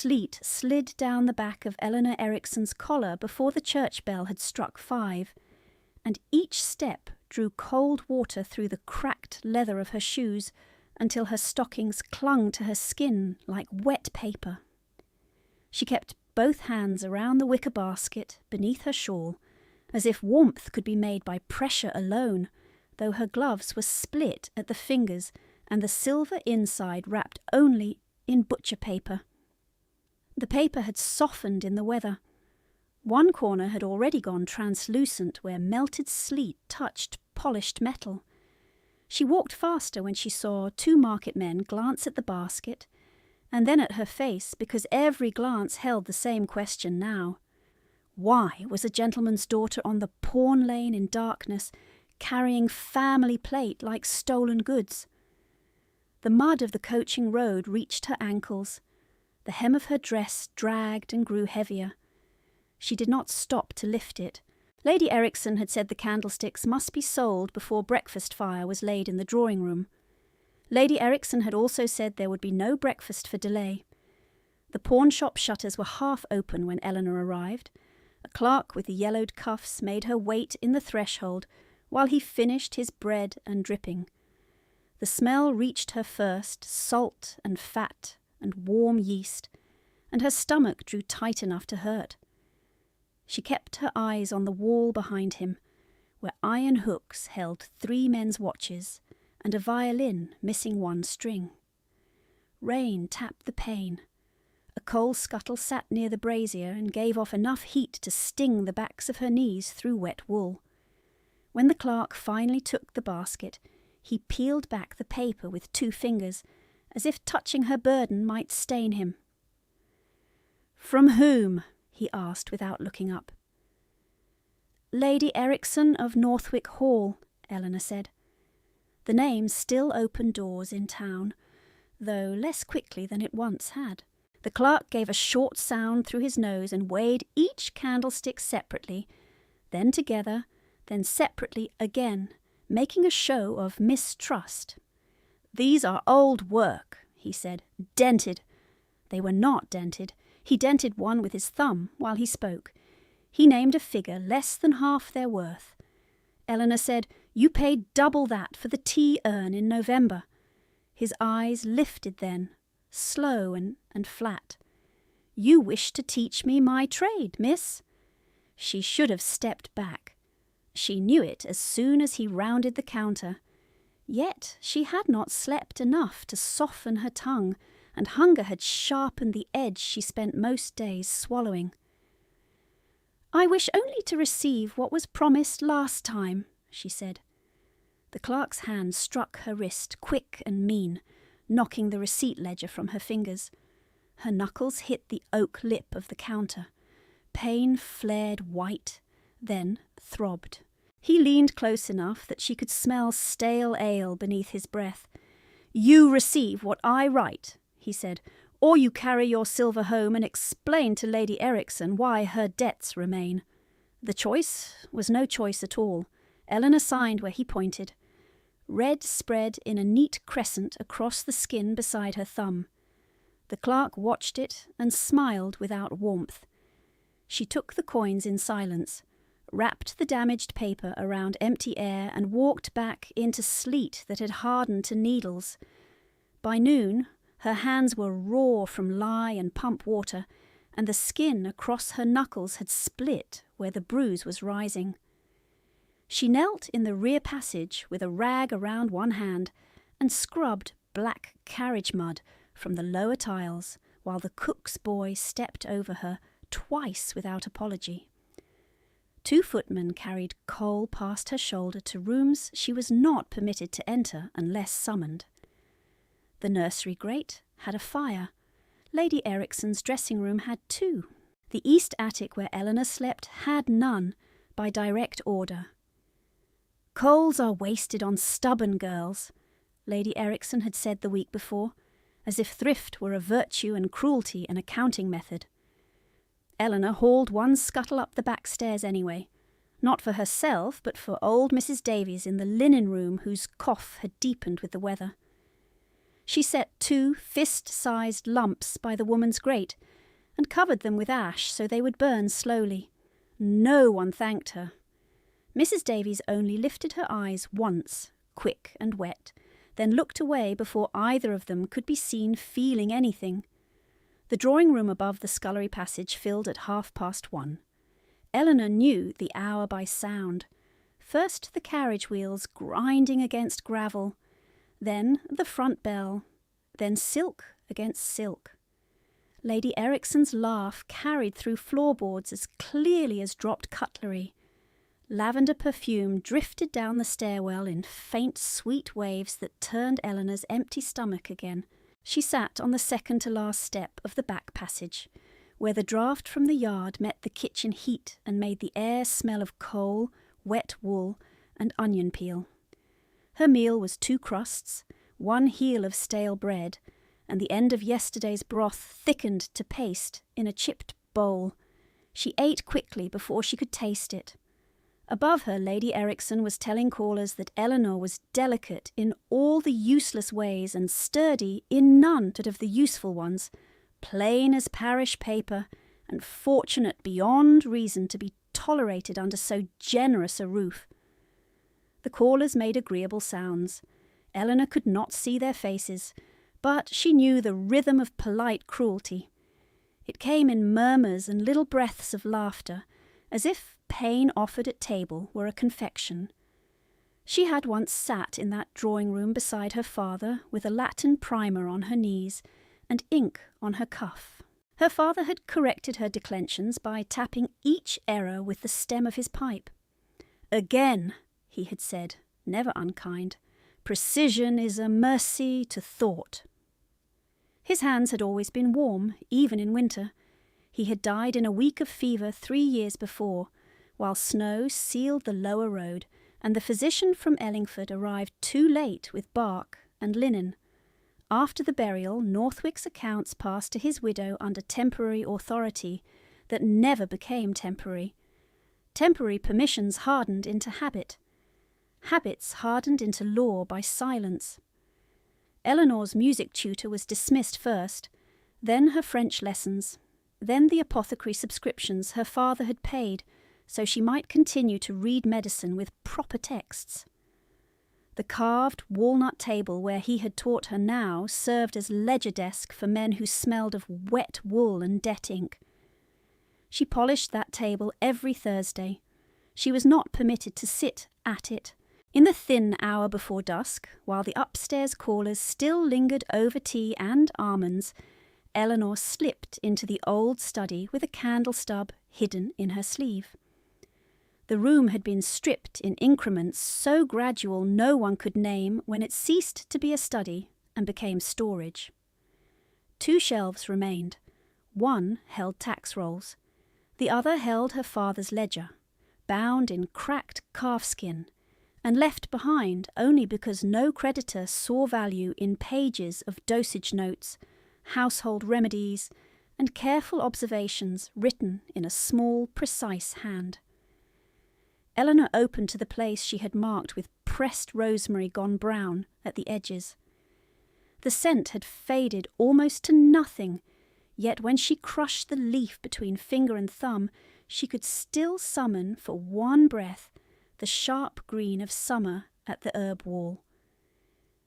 sleet slid down the back of Eleanor Ericsson's collar before the church bell had struck 5, and each step drew cold water through the cracked leather of her shoes until her stockings clung to her skin like wet paper. She kept both hands around the wicker basket beneath her shawl, as if warmth could be made by pressure alone, though her gloves were split at the fingers and the silver inside wrapped only in butcher paper. The paper had softened in the weather. One corner had already gone translucent where melted sleet touched polished metal. She walked faster when she saw 2 market men glance at the basket, and then at her face, because every glance held the same question now. Why was a gentleman's daughter on the pawn lane in darkness, carrying family plate like stolen goods? The mud of the coaching road reached her ankles. The hem of her dress dragged and grew heavier. She did not stop to lift it. Lady Ericsson had said the candlesticks must be sold before breakfast fire was laid in the drawing-room. Lady Ericsson had also said there would be no breakfast for delay. The pawn-shop shutters were half open when Eleanor arrived. A clerk with the yellowed cuffs made her wait in the threshold while he finished his bread and dripping. The smell reached her first, salt and fat and warm yeast, and her stomach drew tight enough to hurt. She kept her eyes on the wall behind him, where iron hooks held 3 men's watches and a violin missing 1 string. Rain tapped the pane. A coal scuttle sat near the brazier and gave off enough heat to sting the backs of her knees through wet wool. When the clerk finally took the basket, he peeled back the paper with 2 fingers, as if touching her burden might stain him. "From whom?" he asked without looking up. "Lady Ericsson of Northwick Hall," Eleanor said. The name still opened doors in town, though less quickly than it once had. The clerk gave a short sound through his nose and weighed each candlestick separately, then together, then separately again, making a show of mistrust. "These are old work," he said. "Dented." They were not dented. He dented one with his thumb while he spoke. He named a figure less than half their worth. Eleanor said, "You paid double that for the tea urn in November." His eyes lifted then, slow and flat. "You wish to teach me my trade, miss?" She should have stepped back. She knew it as soon as he rounded the counter. Yet she had not slept enough to soften her tongue, and hunger had sharpened the edge she spent most days swallowing. "I wish only to receive what was promised last time," she said. The clerk's hand struck her wrist, quick and mean, knocking the receipt ledger from her fingers. Her knuckles hit the oak lip of the counter. Pain flared white, then throbbed. He leaned close enough that she could smell stale ale beneath his breath. "You receive what I write," he said, "or you carry your silver home and explain to Lady Ericsson why her debts remain." The choice was no choice at all. Eleanor signed where he pointed. Red spread in a neat crescent across the skin beside her thumb. The clerk watched it and smiled without warmth. She took the coins in silence, wrapped the damaged paper around empty air and walked back into sleet that had hardened to needles. By noon, her hands were raw from lye and pump water, and the skin across her knuckles had split where the bruise was rising. She knelt in the rear passage with a rag around one hand and scrubbed black carriage mud from the lower tiles while the cook's boy stepped over her twice without apology. 2 footmen carried coal past her shoulder to rooms she was not permitted to enter unless summoned. The nursery grate had a fire. Lady Ericsson's dressing room had 2. The east attic where Eleanor slept had none, by direct order. "Coals are wasted on stubborn girls," Lady Ericsson had said the week before, as if thrift were a virtue and cruelty an accounting method. Eleanor hauled one scuttle up the back stairs anyway, not for herself, but for old Mrs. Davies in the linen room whose cough had deepened with the weather. She set 2 fist-sized lumps by the woman's grate and covered them with ash so they would burn slowly. No one thanked her. Mrs. Davies only lifted her eyes once, quick and wet, then looked away before either of them could be seen feeling anything. The drawing-room above the scullery passage filled at 1:30. Eleanor knew the hour by sound. First the carriage wheels grinding against gravel, then the front bell, then silk against silk. Lady Ericson's laugh carried through floorboards as clearly as dropped cutlery. Lavender perfume drifted down the stairwell in faint, sweet waves that turned Eleanor's empty stomach again. She sat on the second-to-last step of the back passage, where the draught from the yard met the kitchen heat and made the air smell of coal, wet wool, and onion peel. Her meal was 2 crusts, 1 heel of stale bread, and the end of yesterday's broth thickened to paste in a chipped bowl. She ate quickly before she could taste it. Above her, Lady Ericson was telling callers that Eleanor was delicate in all the useless ways and sturdy in none but of the useful ones, plain as parish paper, and fortunate beyond reason to be tolerated under so generous a roof. The callers made agreeable sounds. Eleanor could not see their faces, but she knew the rhythm of polite cruelty. It came in murmurs and little breaths of laughter, as if pain offered at table were a confection. She had once sat in that drawing-room beside her father with a Latin primer on her knees and ink on her cuff. Her father had corrected her declensions by tapping each error with the stem of his pipe. "Again," he had said, never unkind, "precision is a mercy to thought." His hands had always been warm, even in winter. He had died in a week of fever 3 years before, while snow sealed the lower road, and the physician from Ellingford arrived too late with bark and linen. After the burial, Northwick's accounts passed to his widow under temporary authority that never became temporary. Temporary permissions hardened into habit. Habits hardened into law by silence. Eleanor's music tutor was dismissed first, then her French lessons, then the apothecary subscriptions her father had paid so she might continue to read medicine with proper texts. The carved walnut table where he had taught her now served as ledger desk for men who smelled of wet wool and debt ink. She polished that table every Thursday. She was not permitted to sit at it. In the thin hour before dusk, while the upstairs callers still lingered over tea and almonds, Eleanor slipped into the old study with a candle stub hidden in her sleeve. The room had been stripped in increments so gradual no one could name when it ceased to be a study and became storage. 2 shelves remained. One held tax rolls. The other held her father's ledger, bound in cracked calfskin, and left behind only because no creditor saw value in pages of dosage notes, household remedies, and careful observations written in a small, precise hand. Eleanor opened to the place she had marked with pressed rosemary gone brown at the edges. The scent had faded almost to nothing, yet when she crushed the leaf between finger and thumb, she could still summon for one breath the sharp green of summer at the herb wall.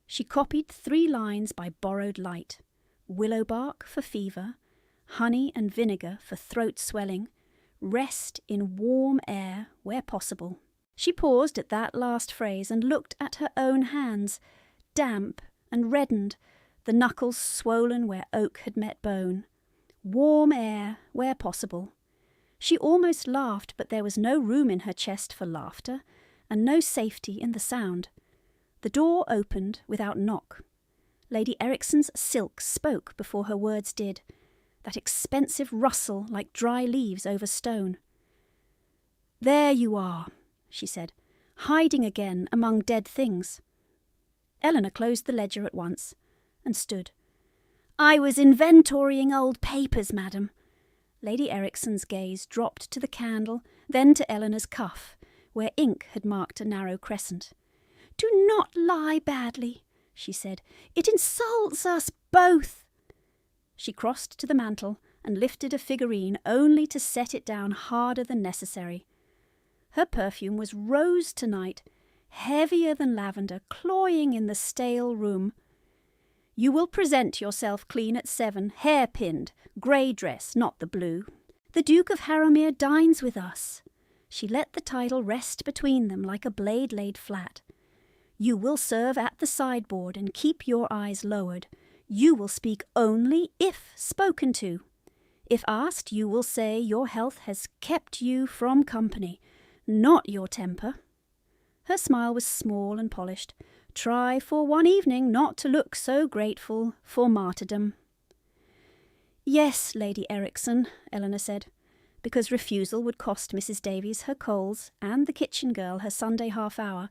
She copied 3 lines by borrowed light: willow bark for fever, honey and vinegar for throat swelling, rest in warm air where possible. She paused at that last phrase and looked at her own hands, damp and reddened, the knuckles swollen where oak had met bone. Warm air where possible. She almost laughed, but there was no room in her chest for laughter, and no safety in the sound. The door opened without knock. Lady Ericson's silk spoke before her words did, that expensive rustle like dry leaves over stone. "There you are," she said, "hiding again among dead things." Eleanor closed the ledger at once, and stood. "I was inventorying old papers, madam." Lady Ericson's gaze dropped to the candle, then to Eleanor's cuff, where ink had marked a narrow crescent. "Do not lie badly," she said. "It insults us both." She crossed to the mantel and lifted a figurine only to set it down harder than necessary. Her perfume was rose tonight, heavier than lavender, cloying in the stale room. "You will present yourself clean at 7, hair-pinned, grey dress, not the blue. The Duke of Harrowmere dines with us." She let the title rest between them like a blade laid flat. "You will serve at the sideboard and keep your eyes lowered. You will speak only if spoken to. If asked, you will say your health has kept you from company, not your temper." Her smile was small and polished. "Try for one evening not to look so grateful for martyrdom." "Yes, Lady Ericsson," Eleanor said, because refusal would cost Mrs. Davies her coals and the kitchen girl her Sunday half-hour,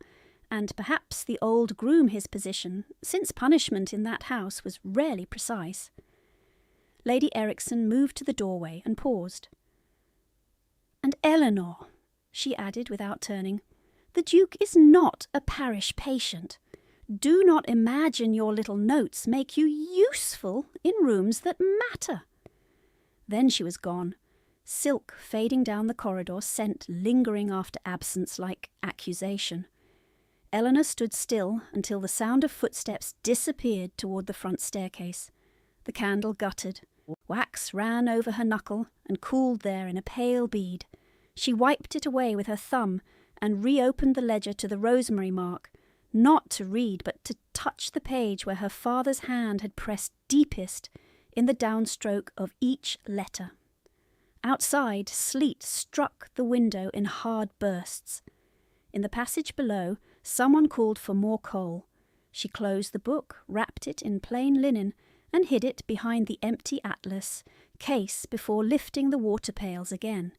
and perhaps the old groom his position, since punishment in that house was rarely precise. Lady Ericsson moved to the doorway and paused. "And Eleanor," she added without turning, "the Duke is not a parish patient. Do not imagine your little notes make you useful in rooms that matter." Then she was gone, silk fading down the corridor, scent lingering after absence like accusation. Eleanor stood still until the sound of footsteps disappeared toward the front staircase. The candle guttered. Wax ran over her knuckle and cooled there in a pale bead. She wiped it away with her thumb and reopened the ledger to the rosemary mark, not to read but to touch the page where her father's hand had pressed deepest in the downstroke of each letter. Outside, sleet struck the window in hard bursts. In the passage below, someone called for more coal. She closed the book, wrapped it in plain linen, and hid it behind the empty atlas case before lifting the water pails again,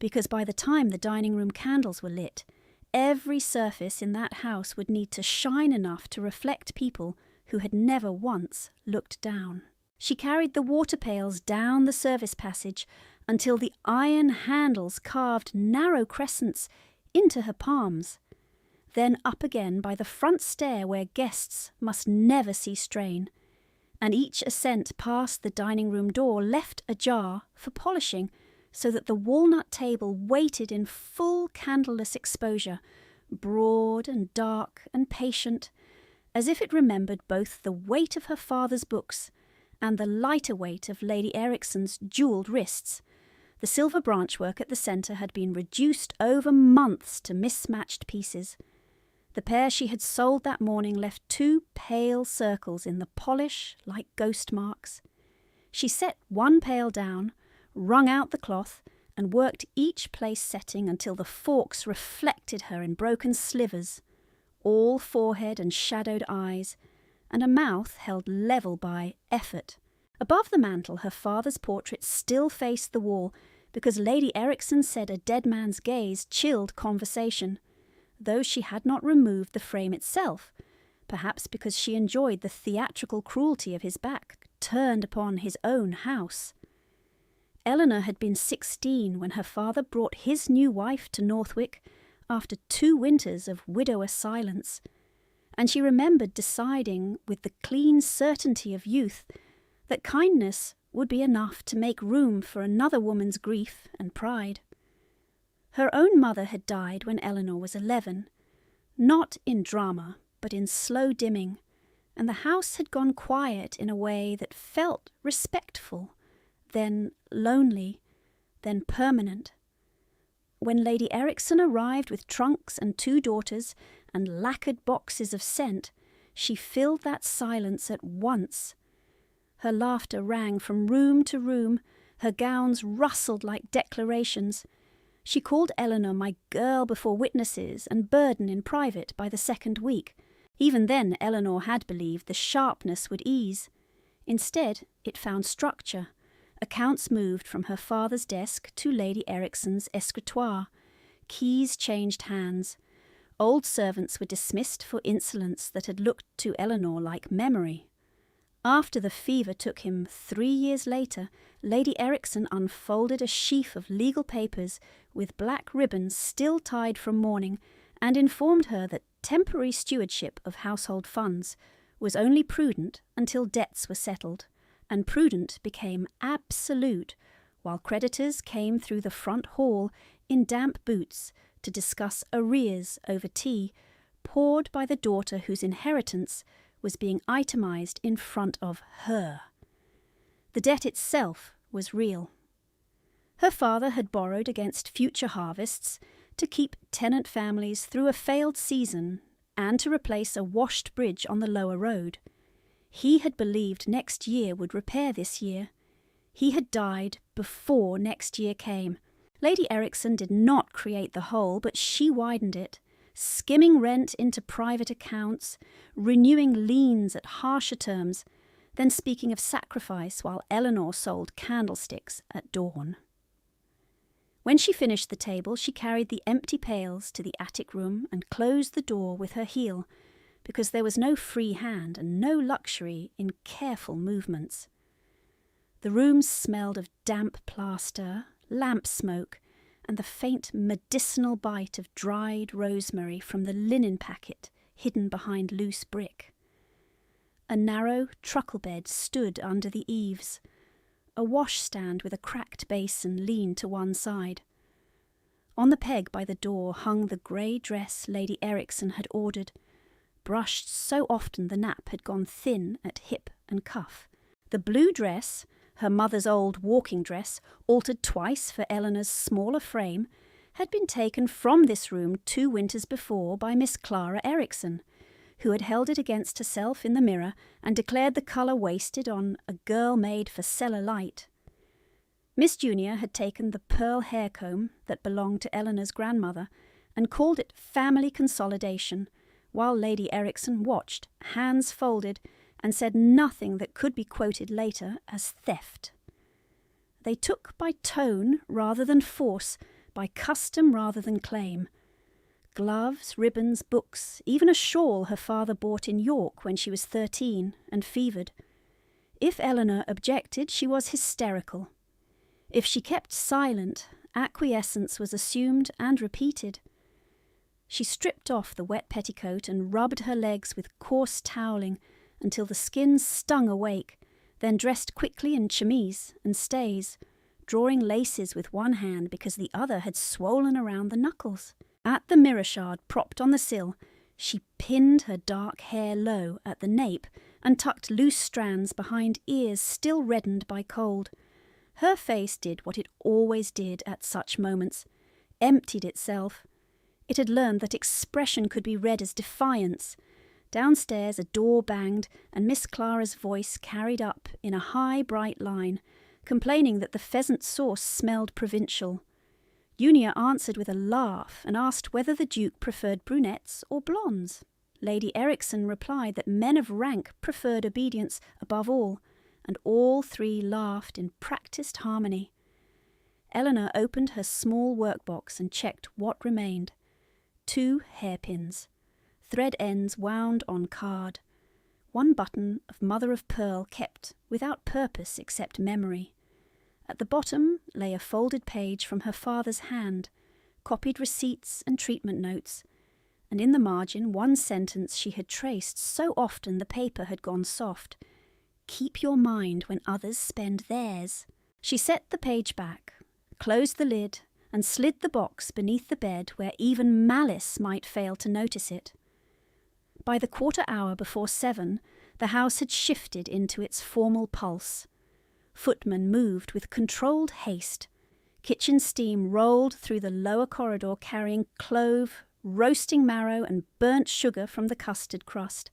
because by the time the dining-room candles were lit, every surface in that house would need to shine enough to reflect people who had never once looked down. She carried the water pails down the service passage until the iron handles carved narrow crescents into her palms, then up again by the front stair where guests must never see strain, and each ascent past the dining-room door left ajar for polishing, so that the walnut table waited in full candleless exposure, broad and dark and patient, as if it remembered both the weight of her father's books and the lighter weight of Lady Ericsson's jewelled wrists. The silver branchwork at the centre had been reduced over months to mismatched pieces. The pair she had sold that morning left 2 pale circles in the polish like ghost marks. She set one pail down, wrung out the cloth, and worked each place setting until the forks reflected her in broken slivers, all forehead and shadowed eyes, and a mouth held level by effort. Above the mantel her father's portrait still faced the wall, because Lady Ericsson said a dead man's gaze chilled conversation, though she had not removed the frame itself, perhaps because she enjoyed the theatrical cruelty of his back turned upon his own house. Eleanor had been 16 when her father brought his new wife to Northwick after 2 winters of widower silence, and she remembered deciding with the clean certainty of youth that kindness would be enough to make room for another woman's grief and pride. Her own mother had died when Eleanor was 11, not in drama, but in slow dimming, and the house had gone quiet in a way that felt respectful, then lonely, then permanent. When Lady Ericsson arrived with trunks and 2 daughters and lacquered boxes of scent, she filled that silence at once. Her laughter rang from room to room, her gowns rustled like declarations. She called Eleanor my girl before witnesses and burden in private by the 2nd week. Even then Eleanor had believed the sharpness would ease. Instead, it found structure. Accounts moved from her father's desk to Lady Ericsson's escritoire. Keys changed hands. Old servants were dismissed for insolence that had looked to Eleanor like memory. After the fever took him 3 years later, Lady Ericsson unfolded a sheaf of legal papers with black ribbons still tied from mourning, and informed her that temporary stewardship of household funds was only prudent until debts were settled, and prudent became absolute, while creditors came through the front hall in damp boots to discuss arrears over tea, poured by the daughter whose inheritance was being itemised in front of her. The debt itself was real. Her father had borrowed against future harvests to keep tenant families through a failed season and to replace a washed bridge on the lower road. He had believed next year would repair this year. He had died before next year came. Lady Ericsson did not create the hole, but she widened it, skimming rent into private accounts, renewing liens at harsher terms, then speaking of sacrifice while Eleanor sold candlesticks at dawn. When she finished the table, she carried the empty pails to the attic room and closed the door with her heel, because there was no free hand and no luxury in careful movements. The room smelled of damp plaster, lamp smoke, and the faint medicinal bite of dried rosemary from the linen packet hidden behind loose brick. A narrow truckle bed stood under the eaves. A washstand with a cracked basin leaned to one side. On the peg by the door hung the grey dress Lady Ericsson had ordered, brushed so often the nap had gone thin at hip and cuff. The blue dress, her mother's old walking dress, altered twice for Eleanor's smaller frame, had been taken from this room 2 winters before by Miss Clara Ericsson, who had held it against herself in the mirror and declared the colour wasted on a girl made for cellar light. Miss Junior had taken the pearl hair comb that belonged to Eleanor's grandmother and called it family consolidation, while Lady Ericsson watched, hands folded, and said nothing that could be quoted later as theft. They took by tone rather than force, by custom rather than claim. Gloves, ribbons, books, even a shawl her father bought in York when she was 13 and fevered. If Eleanor objected, she was hysterical. If she kept silent, acquiescence was assumed and repeated. She stripped off the wet petticoat and rubbed her legs with coarse toweling until the skin stung awake, then dressed quickly in chemise and stays, drawing laces with one hand because the other had swollen around the knuckles. At the mirror shard propped on the sill, she pinned her dark hair low at the nape and tucked loose strands behind ears still reddened by cold. Her face did what it always did at such moments, emptied itself. It had learned that expression could be read as defiance. Downstairs a door banged, and Miss Clara's voice carried up in a high, bright line, complaining that the pheasant sauce smelled provincial. Junior answered with a laugh and asked whether the Duke preferred brunettes or blondes. Lady Ericsson replied that men of rank preferred obedience above and all 3 laughed in practised harmony. Eleanor opened her small workbox and checked what remained. 2 hairpins, thread ends wound on card, 1 button of mother of pearl kept without purpose except memory. At the bottom lay a folded page from her father's hand, copied receipts and treatment notes, and in the margin 1 sentence she had traced so often the paper had gone soft. Keep your mind when others spend theirs. She set the page back, closed the lid, and slid the box beneath the bed where even malice might fail to notice it. By the 1/4 before 7, the house had shifted into its formal pulse. Footmen moved with controlled haste. Kitchen steam rolled through the lower corridor carrying clove, roasting marrow and burnt sugar from the custard crust.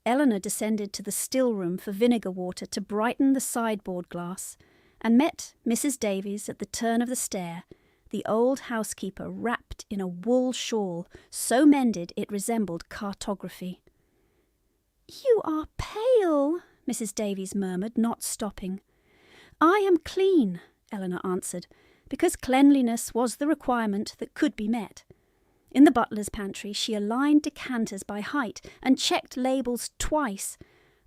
Eleanor descended to the still room for vinegar water to brighten the sideboard glass, and met Mrs. Davies at the turn of the stair, the old housekeeper wrapped in a wool shawl so mended it resembled cartography. "You are pale," Mrs. Davies murmured, not stopping. "I am clean," Eleanor answered, because cleanliness was the requirement that could be met. In the butler's pantry she aligned decanters by height and checked labels twice,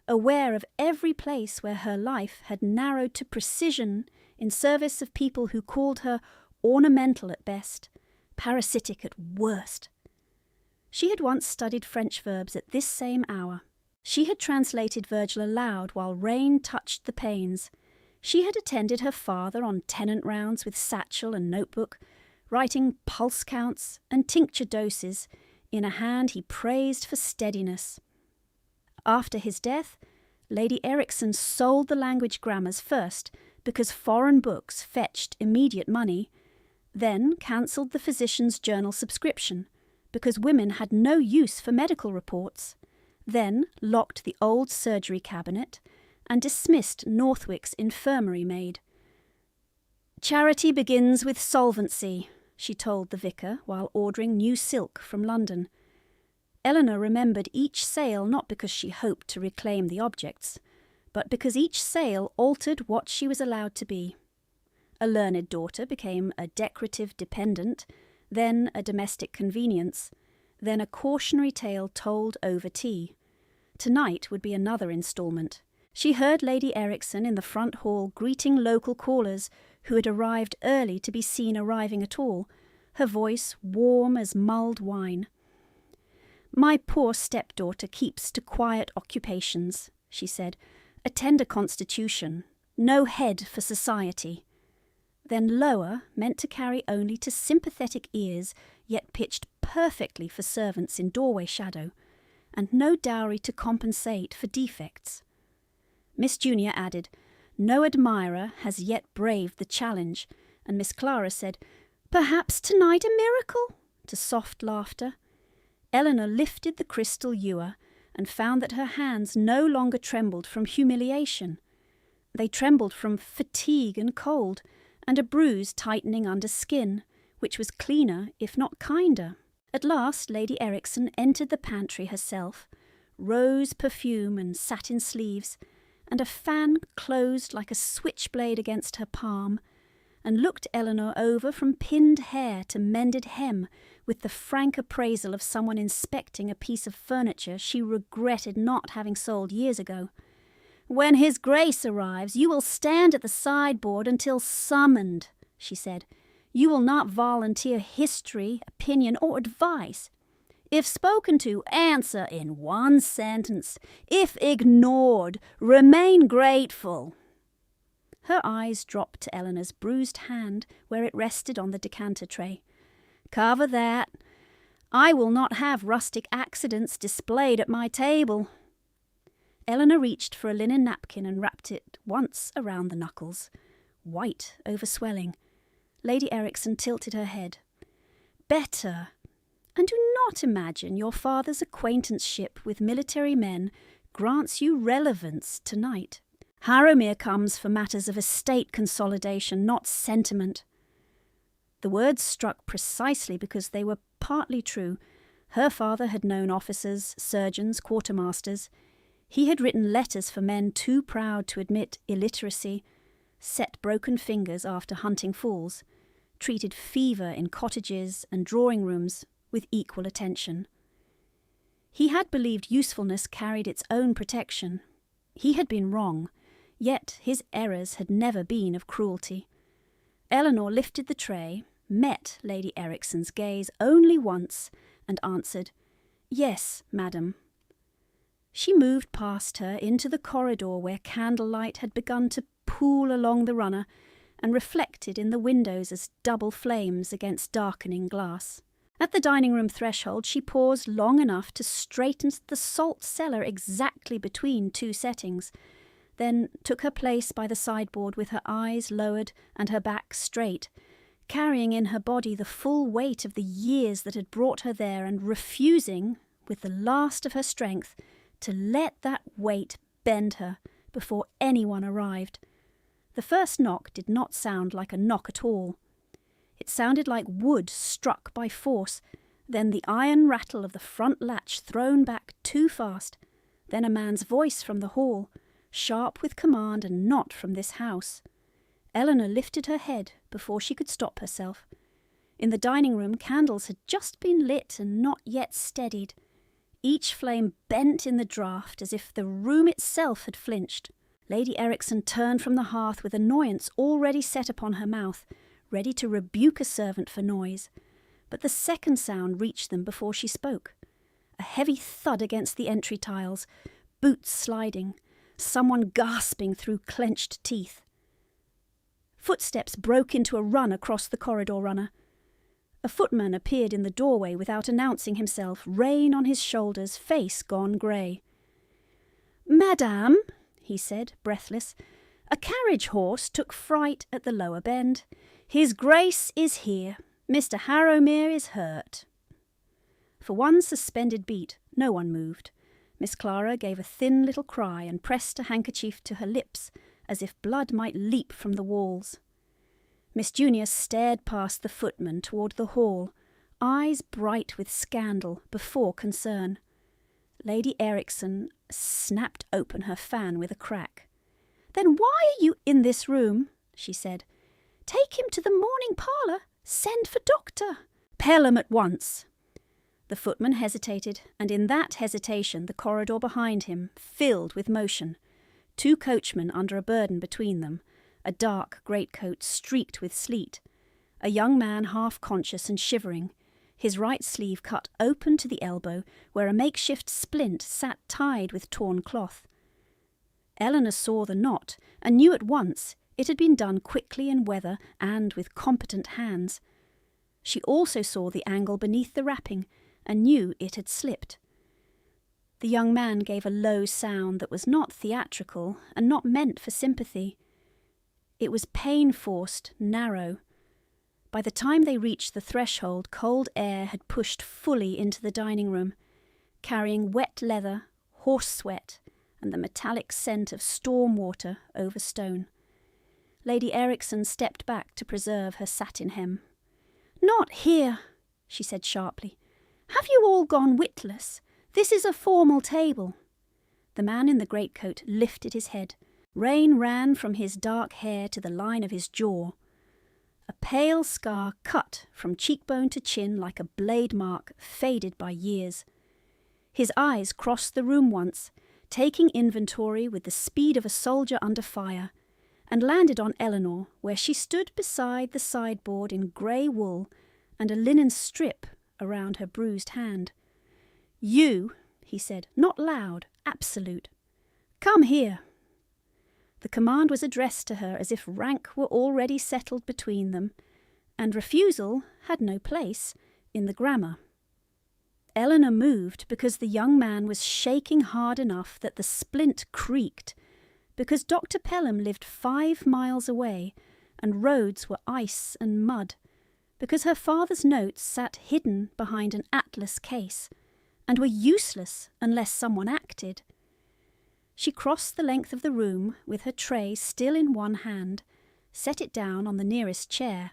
aware of every place where her life had narrowed to precision in service of people who called her ornamental at best, parasitic at worst. She had once studied French verbs at this same hour, She had translated Virgil aloud while rain touched the panes. She had attended her father on tenant rounds with satchel and notebook, writing pulse counts and tincture doses in a hand he praised for steadiness. After his death, Lady Erikson sold the language grammars first because foreign books fetched immediate money, then cancelled the Physician's Journal subscription because women had no use for medical reports, then locked the old surgery cabinet and dismissed Northwick's infirmary maid. "Charity begins with solvency," she told the vicar while ordering new silk from London. Eleanor remembered each sale not because she hoped to reclaim the objects, but because each sale altered what she was allowed to be. A learned daughter became a decorative dependent, then a domestic convenience, then a cautionary tale told over tea. Tonight would be another instalment. She heard Lady Erikson in the front hall greeting local callers who had arrived early to be seen arriving at all, her voice warm as mulled wine. "My poor stepdaughter keeps to quiet occupations," she said. "A tender constitution, no head for society." Then lower meant to carry only to sympathetic ears, yet pitched perfectly for servants in doorway shadow, and no dowry to compensate for defects. Miss Junior added, "No admirer has yet braved the challenge," and Miss Clara said, "Perhaps tonight a miracle," to soft laughter. Eleanor lifted the crystal ewer and found that her hands no longer trembled from humiliation. They trembled from fatigue and cold, and a bruise tightening under skin, which was cleaner if not kinder. At last Lady Erikson entered the pantry herself, rose perfume and satin sleeves, and a fan closed like a switchblade against her palm, and looked Eleanor over from pinned hair to mended hem with the frank appraisal of someone inspecting a piece of furniture she regretted not having sold years ago. "When His Grace arrives, you will stand at the sideboard until summoned," she said. "You will not volunteer history, opinion, or advice. If spoken to, answer in one sentence. If ignored, remain grateful." Her eyes dropped to Eleanor's bruised hand where it rested on the decanter tray. "Cover that. I will not have rustic accidents displayed at my table." Eleanor reached for a linen napkin and wrapped it once around the knuckles, white over swelling. Lady Erikson tilted her head. "Better. And do not imagine your father's acquaintanceship with military men grants you relevance tonight. Harrowmere comes for matters of estate consolidation, not sentiment." The words struck precisely because they were partly true. Her father had known officers, surgeons, quartermasters. He had written letters for men too proud to admit illiteracy, set broken fingers after hunting fools, treated fever in cottages and drawing rooms with equal attention. He had believed usefulness carried its own protection. He had been wrong, yet his errors had never been of cruelty. Eleanor lifted the tray, met Lady Erikson's gaze only once, and answered, "Yes, madam." She moved past her into the corridor where candlelight had begun to pool along the runner and reflected in the windows as double flames against darkening glass. At the dining-room threshold she paused long enough to straighten the salt cellar exactly between two settings, then took her place by the sideboard with her eyes lowered and her back straight, carrying in her body the full weight of the years that had brought her there and refusing, with the last of her strength, to let that weight bend her before anyone arrived. The first knock did not sound like a knock at all. It sounded like wood struck by force, then the iron rattle of the front latch thrown back too fast, then a man's voice from the hall, sharp with command and not from this house. Eleanor lifted her head before she could stop herself. In the dining room candles had just been lit and not yet steadied. Each flame bent in the draught as if the room itself had flinched. Lady Erikson turned from the hearth with annoyance already set upon her mouth, ready to rebuke a servant for noise. But the second sound reached them before she spoke. A heavy thud against the entry tiles, boots sliding, someone gasping through clenched teeth. Footsteps broke into a run across the corridor runner. A footman appeared in the doorway without announcing himself, rein on his shoulders, face gone grey. "Madame," he said, breathless, "a carriage horse took fright at the lower bend. His Grace is here. Mr. Harrowmere is hurt." For one suspended beat, no one moved. Miss Clara gave a thin little cry and pressed a handkerchief to her lips, as if blood might leap from the walls. Miss Junior stared past the footman toward the hall, eyes bright with scandal before concern. Lady Ericsson snapped open her fan with a crack. "Then why are you in this room?" she said. "Take him to the morning parlour. Send for doctor. Pelham at once." The footman hesitated, and in that hesitation the corridor behind him filled with motion. 2 coachmen under a burden between them, a dark greatcoat streaked with sleet, a young man half conscious and shivering, his right sleeve cut open to the elbow where a makeshift splint sat tied with torn cloth. Eleanor saw the knot and knew at once it had been done quickly in weather and with competent hands. She also saw the angle beneath the wrapping and knew it had slipped. The young man gave a low sound that was not theatrical and not meant for sympathy. It was pain-forced, narrow. By the time they reached the threshold, cold air had pushed fully into the dining room, carrying wet leather, horse sweat, and the metallic scent of storm water over stone. Lady Ericsson stepped back to preserve her satin hem. "Not here," she said sharply. "Have you all gone witless? This is a formal table." The man in the greatcoat lifted his head. Rain ran from his dark hair to the line of his jaw. A pale scar cut from cheekbone to chin like a blade mark faded by years. His eyes crossed the room once, taking inventory with the speed of a soldier under fire, and landed on Eleanor, where she stood beside the sideboard in grey wool and a linen strip around her bruised hand. "You," he said, not loud, absolute. "Come here." The command was addressed to her as if rank were already settled between them, and refusal had no place in the grammar. Eleanor moved because the young man was shaking hard enough that the splint creaked, because Dr. Pelham lived 5 miles away and roads were ice and mud, because her father's notes sat hidden behind an atlas case and were useless unless someone acted. She crossed the length of the room with her tray still in one hand, set it down on the nearest chair,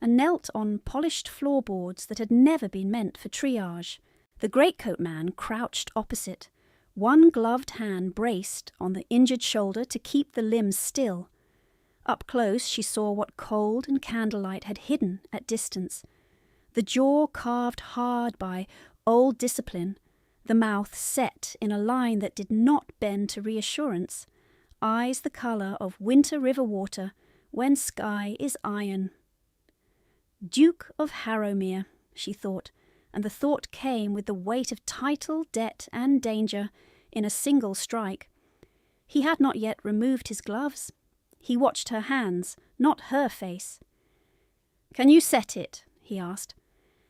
and knelt on polished floorboards that had never been meant for triage. The greatcoat man crouched opposite, one gloved hand braced on the injured shoulder to keep the limbs still. Up close she saw what cold and candlelight had hidden at distance. The jaw carved hard by old discipline, the mouth set in a line that did not bend to reassurance, eyes the colour of winter river water when sky is iron. Duke of Harrowmere, she thought, and the thought came with the weight of title, debt, and danger in a single strike. He had not yet removed his gloves. He watched her hands, not her face. "Can you set it?" he asked.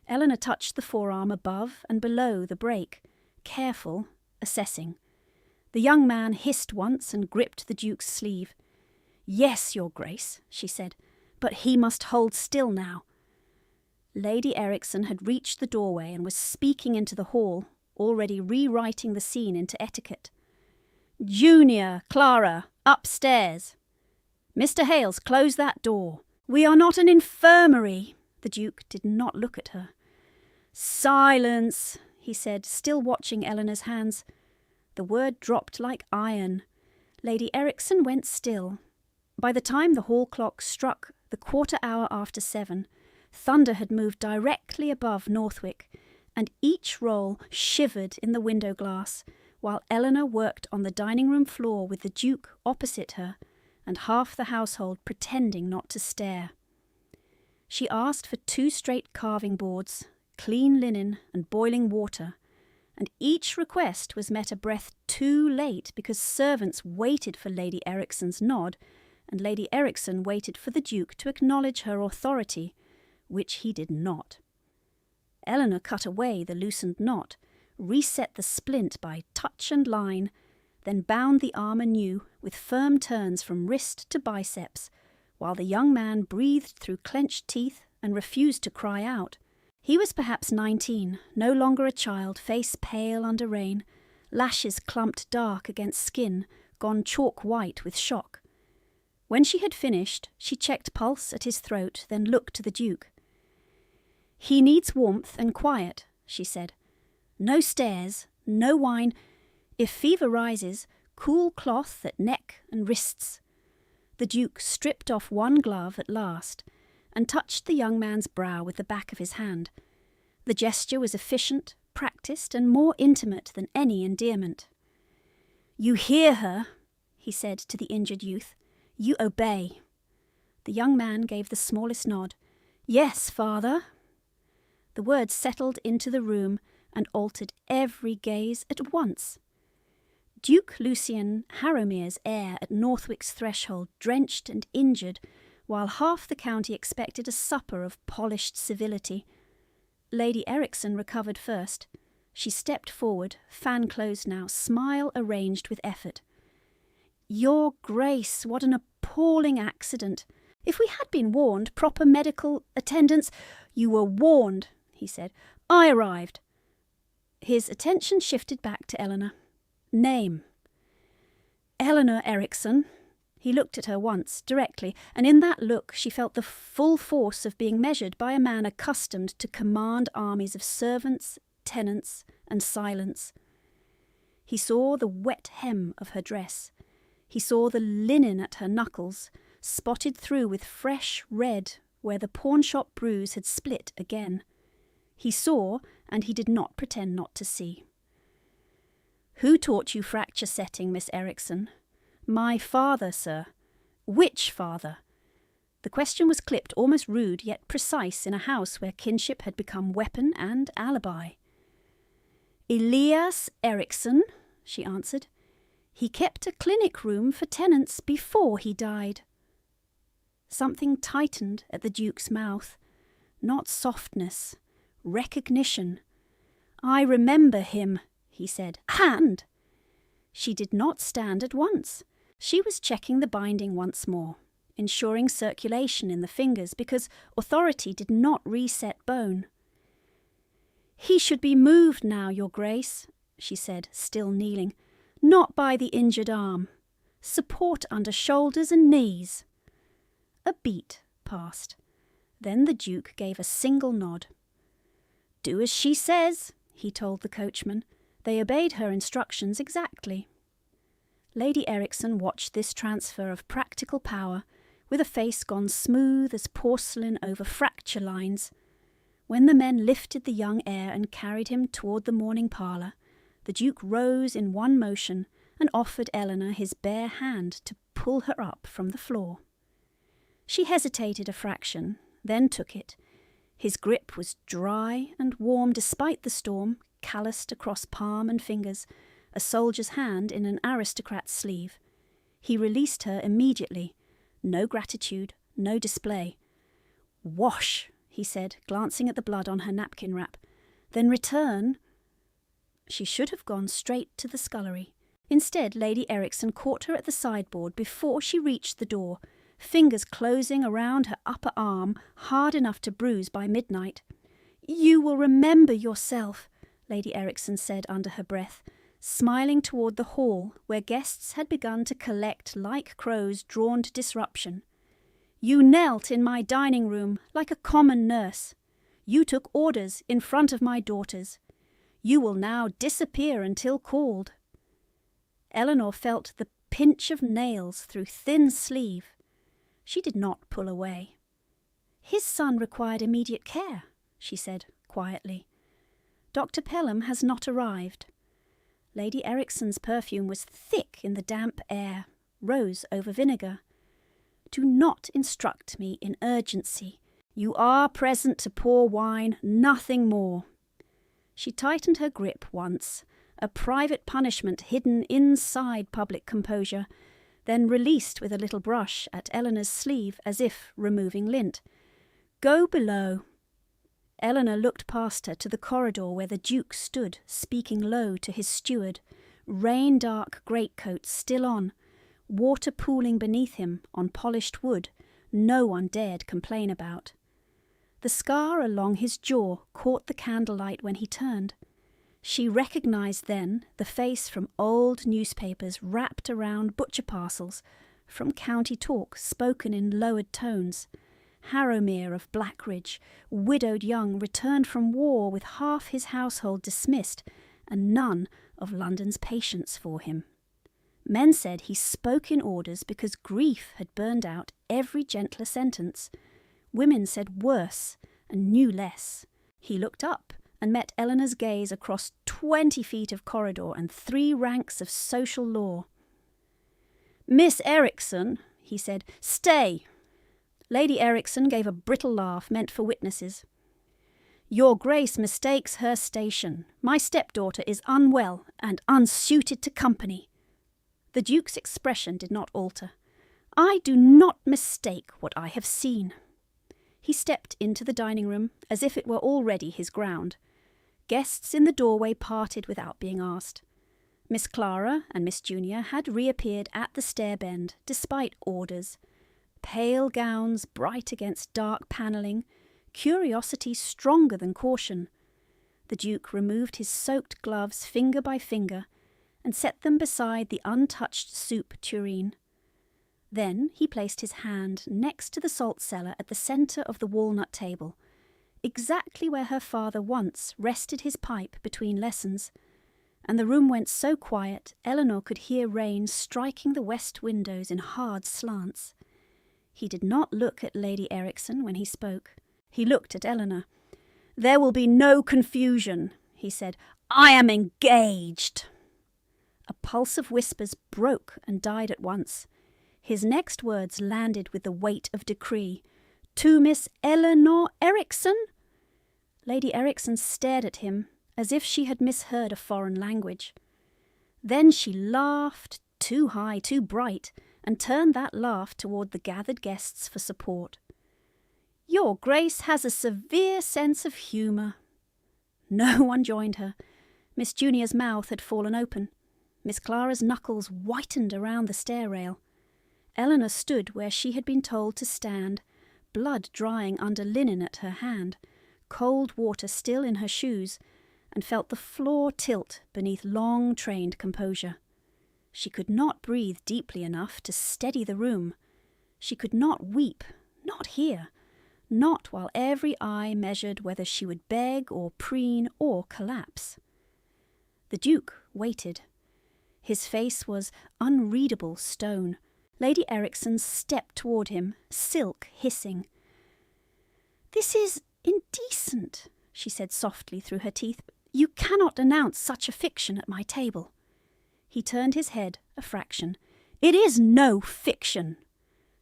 Eleanor touched the forearm above and below the break, careful, assessing. The young man hissed once and gripped the Duke's sleeve. "Yes, Your Grace," she said, "but he must hold still now." Lady Ericsson had reached the doorway and was speaking into the hall, already rewriting the scene into etiquette. "Junior, Clara, upstairs. Mr. Hales, close that door. We are not an infirmary." The Duke did not look at her. "Silence," he said, still watching Eleanor's hands. The word dropped like iron. Lady Ericsson went still. By the time the hall clock struck the 1/4 after 7, thunder had moved directly above Northwick, and each roll shivered in the window glass, while Eleanor worked on the dining room floor with the Duke opposite her, and half the household pretending not to stare. She asked for 2 straight carving boards, clean linen and boiling water, and each request was met a breath too late because servants waited for Lady Ericsson's nod, and Lady Ericsson waited for the Duke to acknowledge her authority, which he did not. Eleanor cut away the loosened knot, reset the splint by touch and line, then bound the arm anew with firm turns from wrist to biceps, while the young man breathed through clenched teeth and refused to cry out. He was perhaps 19, no longer a child, face pale under rain, lashes clumped dark against skin, gone chalk white with shock. When she had finished, she checked pulse at his throat, then looked to the Duke. "He needs warmth and quiet," she said. "No stairs, no wine. If fever rises, cool cloth at neck and wrists." The Duke stripped off one glove at last and touched the young man's brow with the back of his hand. The gesture was efficient, practised, and more intimate than any endearment. "You hear her," he said to the injured youth. "You obey." The young man gave the smallest nod. "Yes, father." The words settled into the room and altered every gaze at once. Duke Lucien Harrowmere's heir at Northwick's threshold, drenched and injured, while half the county expected a supper of polished civility. Lady Ericsson recovered first. She stepped forward, fan closed now, smile arranged with effort. "Your Grace, what an appalling accident! If we had been warned, proper medical attendance—" "You were warned," he said. "I arrived." His attention shifted back to Eleanor. "Name?" "Eleanor Ericsson." He looked at her once, directly, and in that look she felt the full force of being measured by a man accustomed to command armies of servants, tenants, and silence. He saw the wet hem of her dress. He saw the linen at her knuckles, spotted through with fresh red where the pawnshop bruise had split again. He saw, and he did not pretend not to see. "Who taught you fracture setting, Miss Ericsson?" "My father, sir." "Which father?" The question was clipped, almost rude, yet precise, in a house where kinship had become weapon and alibi. "Elias Ericsson," she answered. "He kept a clinic room for tenants before he died." Something tightened at the Duke's mouth. Not softness, recognition. "I remember him," he said. "And—" She did not stand at once. She was checking the binding once more, ensuring circulation in the fingers, because authority did not reset bone. "He should be moved now, Your Grace," she said, still kneeling. "Not by the injured arm. Support under shoulders and knees." A beat passed. Then the Duke gave a single nod. "Do as she says," he told the coachman. They obeyed her instructions exactly. Lady Ericsson watched this transfer of practical power with a face gone smooth as porcelain over fracture lines. When the men lifted the young heir and carried him toward the morning parlour, the Duke rose in one motion and offered Eleanor his bare hand to pull her up from the floor. She hesitated a fraction, then took it. His grip was dry and warm despite the storm, calloused across palm and fingers, a soldier's hand in an aristocrat's sleeve. He released her immediately. No gratitude, no display. "Wash," he said, glancing at the blood on her napkin wrap. "Then return." She should have gone straight to the scullery. Instead, Lady Ericsson caught her at the sideboard before she reached the door, fingers closing around her upper arm, hard enough to bruise by midnight. "You will remember yourself," Lady Ericsson said under her breath, smiling toward the hall where guests had begun to collect like crows drawn to disruption. "You knelt in my dining room like a common nurse. You took orders in front of my daughters. You will now disappear until called." Eleanor felt the pinch of nails through thin sleeve. She did not pull away. "His son required immediate care," she said quietly. "Dr. Pelham has not arrived." Lady Ericsson's perfume was thick in the damp air, rose over vinegar. "Do not instruct me in urgency. You are present to pour wine, nothing more." She tightened her grip once, a private punishment hidden inside public composure, then released with a little brush at Eleanor's sleeve as if removing lint. "Go below." Eleanor looked past her to the corridor where the Duke stood, speaking low to his steward, rain-dark greatcoat still on, water pooling beneath him on polished wood no one dared complain about. The scar along his jaw caught the candlelight when he turned. She recognised then the face from old newspapers wrapped around butcher parcels, from county talk spoken in lowered tones. Harrowmere of Blackridge, widowed young, returned from war with half his household dismissed and none of London's patience for him. Men said he spoke in orders because grief had burned out every gentler sentence. Women said worse and knew less. He looked up and met Eleanor's gaze across 20 feet of corridor and 3 ranks of social law. "Miss Erickson," he said, "stay." Lady Erickson gave a brittle laugh meant for witnesses. "Your Grace mistakes her station. My stepdaughter is unwell and unsuited to company." The Duke's expression did not alter. "I do not mistake what I have seen." He stepped into the dining room as if it were already his ground. Guests in the doorway parted without being asked. Miss Clara and Miss Junior had reappeared at the stair bend, despite orders. Pale gowns bright against dark panelling, curiosity stronger than caution. The Duke removed his soaked gloves finger by finger and set them beside the untouched soup tureen. Then he placed his hand next to the salt cellar at the centre of the walnut table, exactly where her father once rested his pipe between lessons, and the room went so quiet Eleanor could hear rain striking the west windows in hard slants. He did not look at Lady Erickson when he spoke. He looked at Eleanor. "There will be no confusion," he said. "I am engaged." A pulse of whispers broke and died at once. His next words landed with the weight of decree. "To Miss Eleanor Erickson?" Lady Erickson stared at him as if she had misheard a foreign language. Then she laughed, too high, too bright, and turned that laugh toward the gathered guests for support. "Your Grace has a severe sense of humour." No one joined her. Miss Junior's mouth had fallen open. Miss Clara's knuckles whitened around the stair rail. Eleanor stood where she had been told to stand, blood drying under linen at her hand, cold water still in her shoes, and felt the floor tilt beneath long trained composure. She could not breathe deeply enough to steady the room. She could not weep, not here, not while every eye measured whether she would beg or preen or collapse. The Duke waited. His face was unreadable stone. Lady Erickson stepped toward him, silk hissing. "This is indecent," she said softly through her teeth. "You cannot announce such a fiction at my table." He turned his head a fraction. "It is no fiction."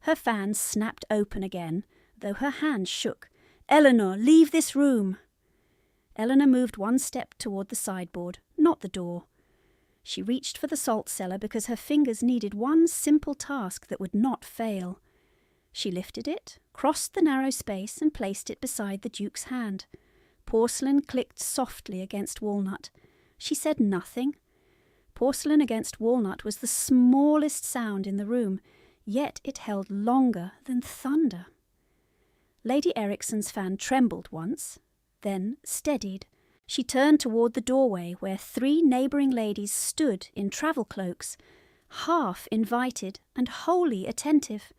Her fan snapped open again, though her hand shook. "Eleanor, leave this room." Eleanor moved one step toward the sideboard, not the door. She reached for the salt cellar because her fingers needed one simple task that would not fail. She lifted it, crossed the narrow space, and placed it beside the Duke's hand. Porcelain clicked softly against walnut. She said nothing. Porcelain against walnut was the smallest sound in the room, yet it held longer than thunder. Lady Erickson's fan trembled once, then steadied. She turned toward the doorway where 3 neighbouring ladies stood in travel cloaks, half invited and wholly attentive,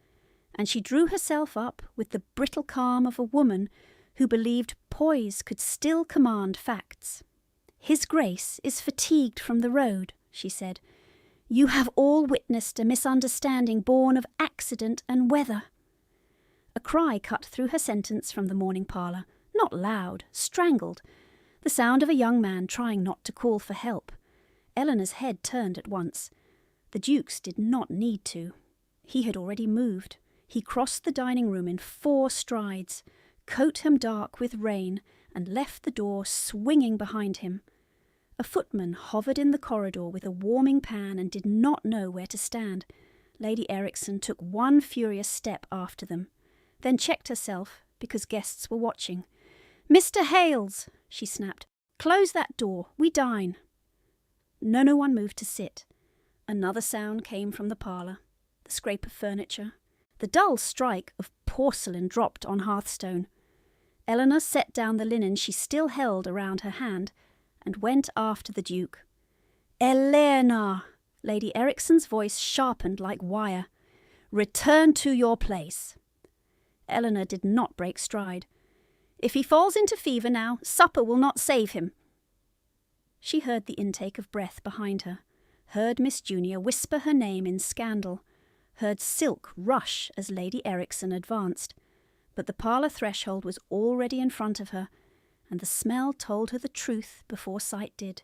and she drew herself up with the brittle calm of a woman who believed poise could still command facts. "His Grace is fatigued from the road," she said. "You have all witnessed a misunderstanding born of accident and weather." A cry cut through her sentence from the morning parlour, not loud, strangled, the sound of a young man trying not to call for help. Eleanor's head turned at once. The Duke's did not need to. He had already moved. He crossed the dining room in 4 strides, coat hem dark with rain and left the door swinging behind him. A footman hovered in the corridor with a warming pan and did not know where to stand. Lady Ericsson took one furious step after them, then checked herself because guests were watching. "Mr. Hales," she snapped, "close that door. We dine." No one moved to sit. Another sound came from the parlour, the scrape of furniture, the dull strike of porcelain dropped on hearthstone. Eleanor set down the linen she still held around her hand and went after the Duke. "Elena!" Lady Ericsson's voice sharpened like wire. "Return to your place." Eleanor did not break stride. "If he falls into fever now, supper will not save him." She heard the intake of breath behind her, heard Miss Junior whisper her name in scandal, heard silk rush as Lady Ericsson advanced. But the parlour threshold was already in front of her, and the smell told her the truth before sight did.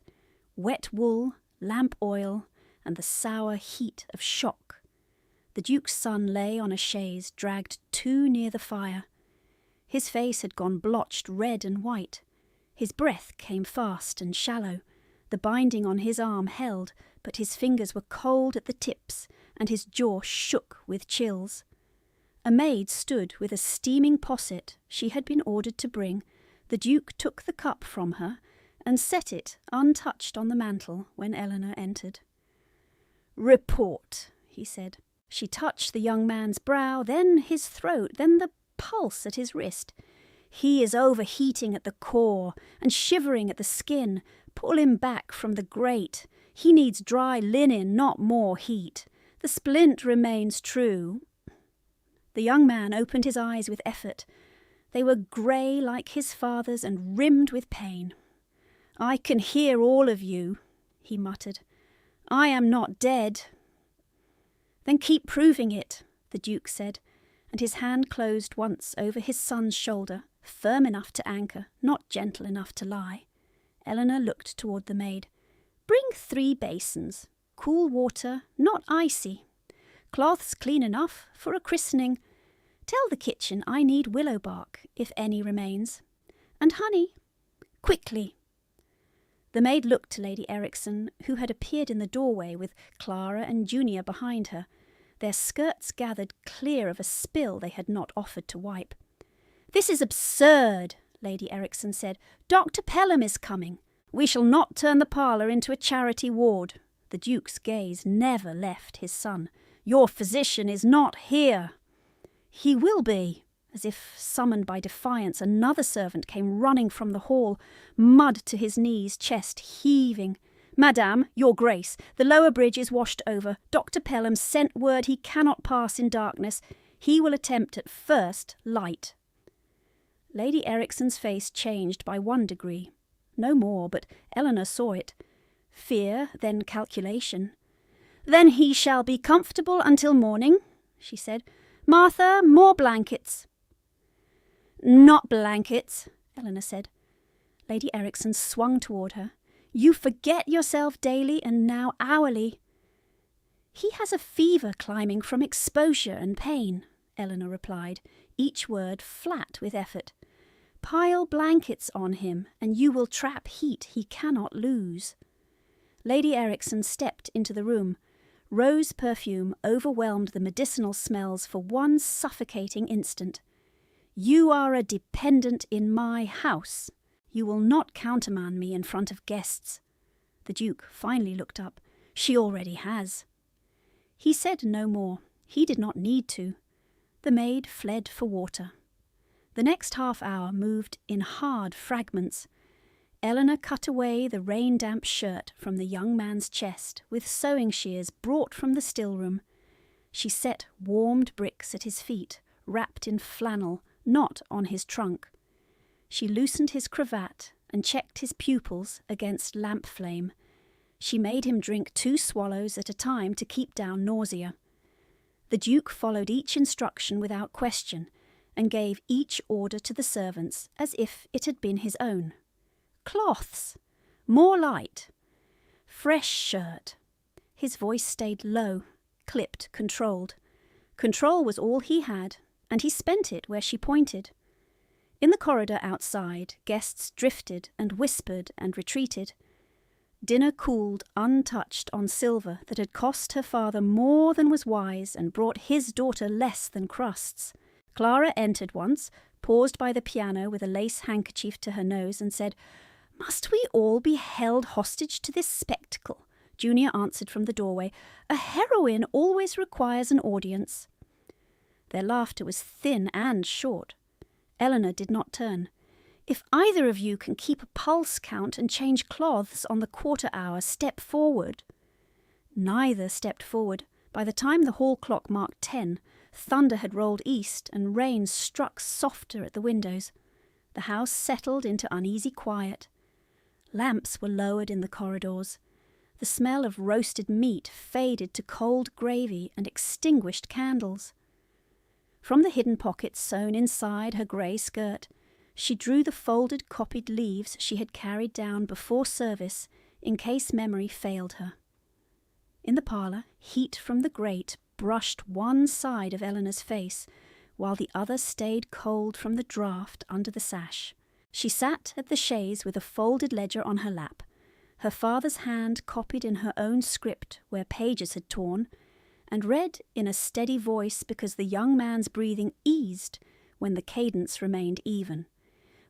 Wet wool, lamp oil, and the sour heat of shock. The Duke's son lay on a chaise dragged too near the fire. His face had gone blotched red and white. His breath came fast and shallow. The binding on his arm held, but his fingers were cold at the tips, and his jaw shook with chills. A maid stood with a steaming posset she had been ordered to bring. The Duke took the cup from her and set it untouched on the mantel when Eleanor entered. "Report," he said. She touched the young man's brow, then his throat, then the pulse at his wrist. "He is overheating at the core and shivering at the skin. Pull him back from the grate. He needs dry linen, not more heat. The splint remains true." The young man opened his eyes with effort. They were grey like his father's and rimmed with pain. "I can hear all of you," he muttered. "I am not dead." "Then keep proving it," the Duke said, and his hand closed once over his son's shoulder, firm enough to anchor, not gentle enough to lie. Eleanor looked toward the maid. "Bring 3 basins. Cool water, not icy. Cloths clean enough for a christening. Tell the kitchen I need willow bark, if any remains. And honey. Quickly." The maid looked to Lady Ericsson, who had appeared in the doorway with Clara and Junior behind her, their skirts gathered clear of a spill they had not offered to wipe. "This is absurd," Lady Ericsson said. "Dr. Pelham is coming. We shall not turn the parlour into a charity ward." The Duke's gaze never left his son. "Your physician is not here." "He will be." As if summoned by defiance, another servant came running from the hall, mud to his knees, chest heaving. "Madame, your grace, the lower bridge is washed over. Dr. Pelham sent word he cannot pass in darkness. He will attempt at first light." Lady Ericsson's face changed by 1 degree. No more, but Eleanor saw it. Fear, then calculation. "Then he shall be comfortable until morning," she said. "Martha, more blankets." "Not blankets," Eleanor said. Lady Ericsson swung toward her. "You forget yourself daily and now hourly." "He has a fever climbing from exposure and pain," Eleanor replied, each word flat with effort. "Pile blankets on him, and you will trap heat he cannot lose." Lady Ericsson stepped into the room. Rose perfume overwhelmed the medicinal smells for one suffocating instant. "You are a dependent in my house. You will not countermand me in front of guests." The Duke finally looked up. "She already has." He said no more. He did not need to. The maid fled for water. The next half-hour moved in hard fragments. Eleanor cut away the rain-damp shirt from the young man's chest with sewing shears brought from the still-room. She set warmed bricks at his feet, wrapped in flannel, not on his trunk. She loosened his cravat and checked his pupils against lamp flame. She made him drink 2 swallows at a time to keep down nausea. The Duke followed each instruction without question and gave each order to the servants as if it had been his own. Cloths. More light. Fresh shirt. His voice stayed low, clipped, controlled. Control was all he had, and he spent it where she pointed. In the corridor outside, guests drifted and whispered and retreated. Dinner cooled untouched on silver that had cost her father more than was wise and brought his daughter less than crusts. Clara entered once, paused by the piano with a lace handkerchief to her nose, and said, "Must we all be held hostage to this spectacle?" Junior answered from the doorway, "A heroine always requires an audience." Their laughter was thin and short. Eleanor did not turn. "If either of you can keep a pulse count and change cloths on the quarter hour, step forward." Neither stepped forward. By the time the hall clock marked 10, thunder had rolled east and rain struck softer at the windows. The house settled into uneasy quiet. Lamps were lowered in the corridors. The smell of roasted meat faded to cold gravy and extinguished candles. From the hidden pockets sewn inside her grey skirt, she drew the folded copied leaves she had carried down before service in case memory failed her. In the parlour, heat from the grate brushed one side of Eleanor's face, while the other stayed cold from the draught under the sash. She sat at the chaise with a folded ledger on her lap, her father's hand copied in her own script where pages had torn, and read in a steady voice because the young man's breathing eased when the cadence remained even.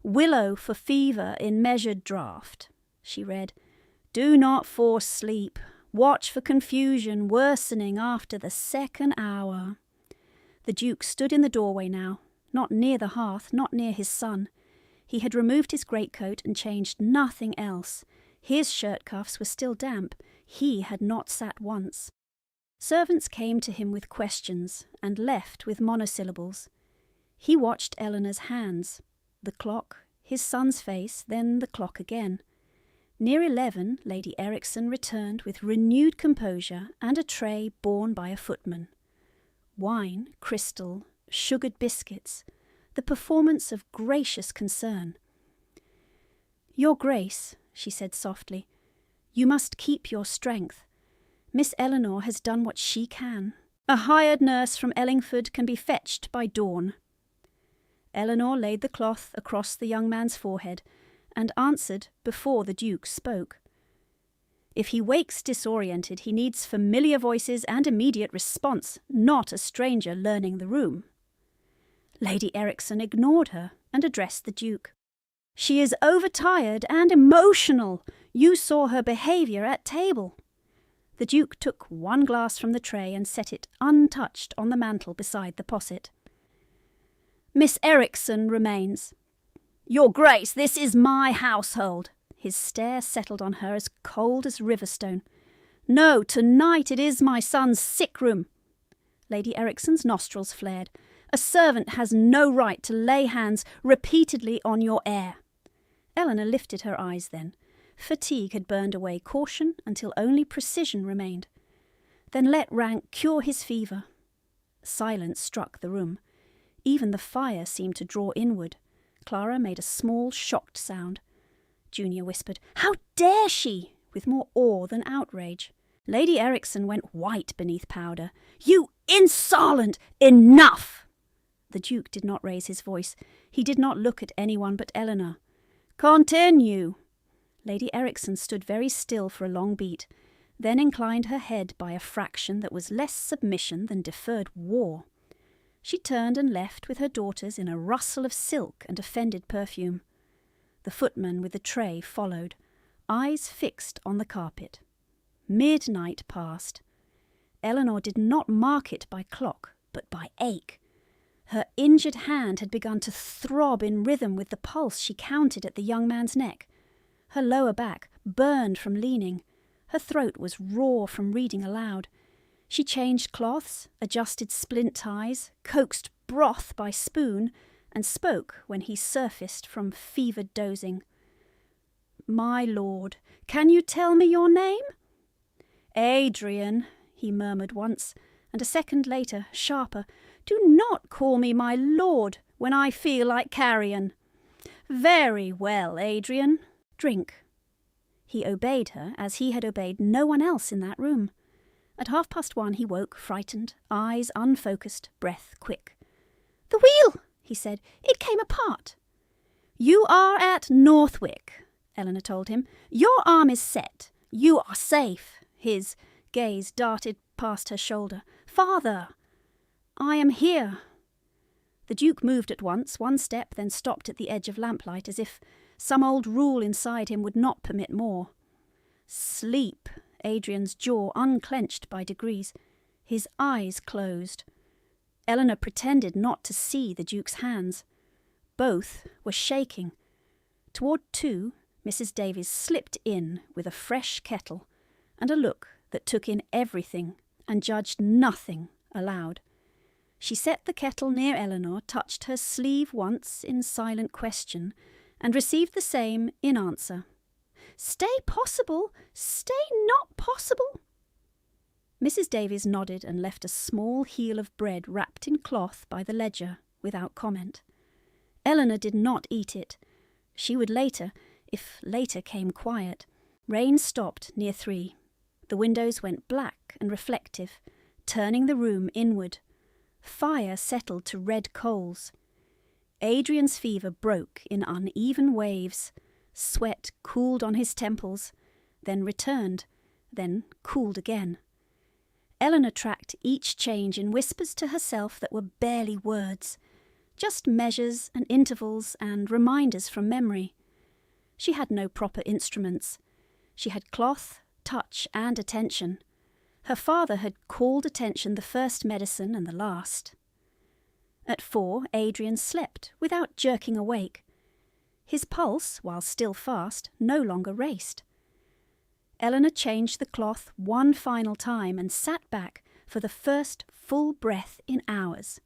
"Willow for fever in measured draught," she read. "Do not force sleep. Watch for confusion worsening after the second hour." The Duke stood in the doorway now, not near the hearth, not near his son. He had removed his greatcoat and changed nothing else. His shirt cuffs were still damp. He had not sat once. Servants came to him with questions and left with monosyllables. He watched Eleanor's hands, the clock, his son's face, then the clock again. Near 11, Lady Ericsson returned with renewed composure and a tray borne by a footman. Wine, crystal, sugared biscuits, the performance of gracious concern. "Your Grace," she said softly, "you must keep your strength. Miss Eleanor has done what she can. A hired nurse from Ellingford can be fetched by dawn." Eleanor laid the cloth across the young man's forehead and answered before the Duke spoke. "If he wakes disoriented, he needs familiar voices and immediate response, not a stranger learning the room." Lady Ericsson ignored her and addressed the Duke. "She is overtired and emotional. You saw her behaviour at table." The Duke took one glass from the tray and set it untouched on the mantel beside the posset. "Miss Ericsson remains." "Your Grace, this is my household." His stare settled on her as cold as riverstone. "No, tonight it is my son's sick room." Lady Ericsson's nostrils flared. "A servant has no right to lay hands repeatedly on your heir." Eleanor lifted her eyes then. Fatigue had burned away caution until only precision remained. "Then let rank cure his fever." Silence struck the room. Even the fire seemed to draw inward. Clara made a small, shocked sound. Junior whispered, "How dare she?" with more awe than outrage. Lady Ericsson went white beneath powder. "You insolent! Enough!" The Duke did not raise his voice. He did not look at anyone but Eleanor. "Continue." Lady Ericsson stood very still for a long beat, then inclined her head by a fraction that was less submission than deferred war. She turned and left with her daughters in a rustle of silk and offended perfume. The footman with the tray followed, eyes fixed on the carpet. Midnight passed. Eleanor did not mark it by clock, but by ache. Her injured hand had begun to throb in rhythm with the pulse she counted at the young man's neck. Her lower back burned from leaning. Her throat was raw from reading aloud. She changed cloths, adjusted splint ties, coaxed broth by spoon, and spoke when he surfaced from fevered dozing. "My lord, can you tell me your name?" "Adrian," he murmured once, and a second later, sharper, "Do not call me my lord when I feel like carrion." "Very well, Adrian. Drink." He obeyed her as he had obeyed no one else in that room. At 1:30 he woke, frightened, eyes unfocused, breath quick. "The wheel!" he said. "It came apart." "You are at Northwick," Eleanor told him. "Your arm is set. You are safe." His gaze darted past her shoulder. "Father, I am here." The Duke moved at once, one step, then stopped at the edge of lamplight, as if some old rule inside him would not permit more. Sleep. Adrian's jaw unclenched by degrees. His eyes closed. Eleanor pretended not to see the Duke's hands. Both were shaking. Toward 2, Mrs. Davies slipped in with a fresh kettle and a look that took in everything and judged nothing aloud. She set the kettle near Eleanor, touched her sleeve once in silent question, and received the same in answer. "Stay possible! Stay not possible!" Mrs. Davies nodded and left a small heel of bread wrapped in cloth by the ledger without comment. Eleanor did not eat it. She would later, if later came quiet. Rain stopped near 3. The windows went black and reflective, turning the room inward. Fire settled to red coals. Adrian's fever broke in uneven waves. Sweat cooled on his temples, then returned, then cooled again. Eleanor tracked each change in whispers to herself that were barely words, just measures and intervals and reminders from memory. She had no proper instruments. She had cloth, touch, and attention. Her father had called attention the first medicine and the last. At 4, Adrian slept without jerking awake. His pulse, while still fast, no longer raced. Eleanor changed the cloth one final time and sat back for the first full breath in hours.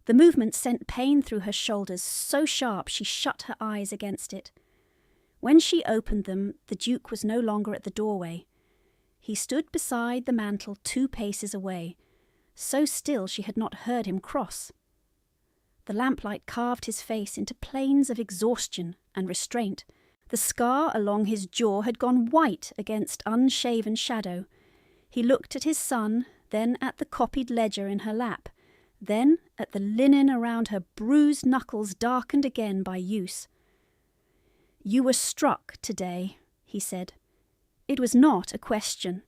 The movement sent pain through her shoulders so sharp she shut her eyes against it. When she opened them, the Duke was no longer at the doorway. He stood beside the mantel 2 paces away, so still she had not heard him cross. The lamplight carved his face into planes of exhaustion and restraint. The scar along his jaw had gone white against unshaven shadow. He looked at his son, then at the copied ledger in her lap, then at the linen around her bruised knuckles darkened again by use. "You were struck today," he said. It was not a question.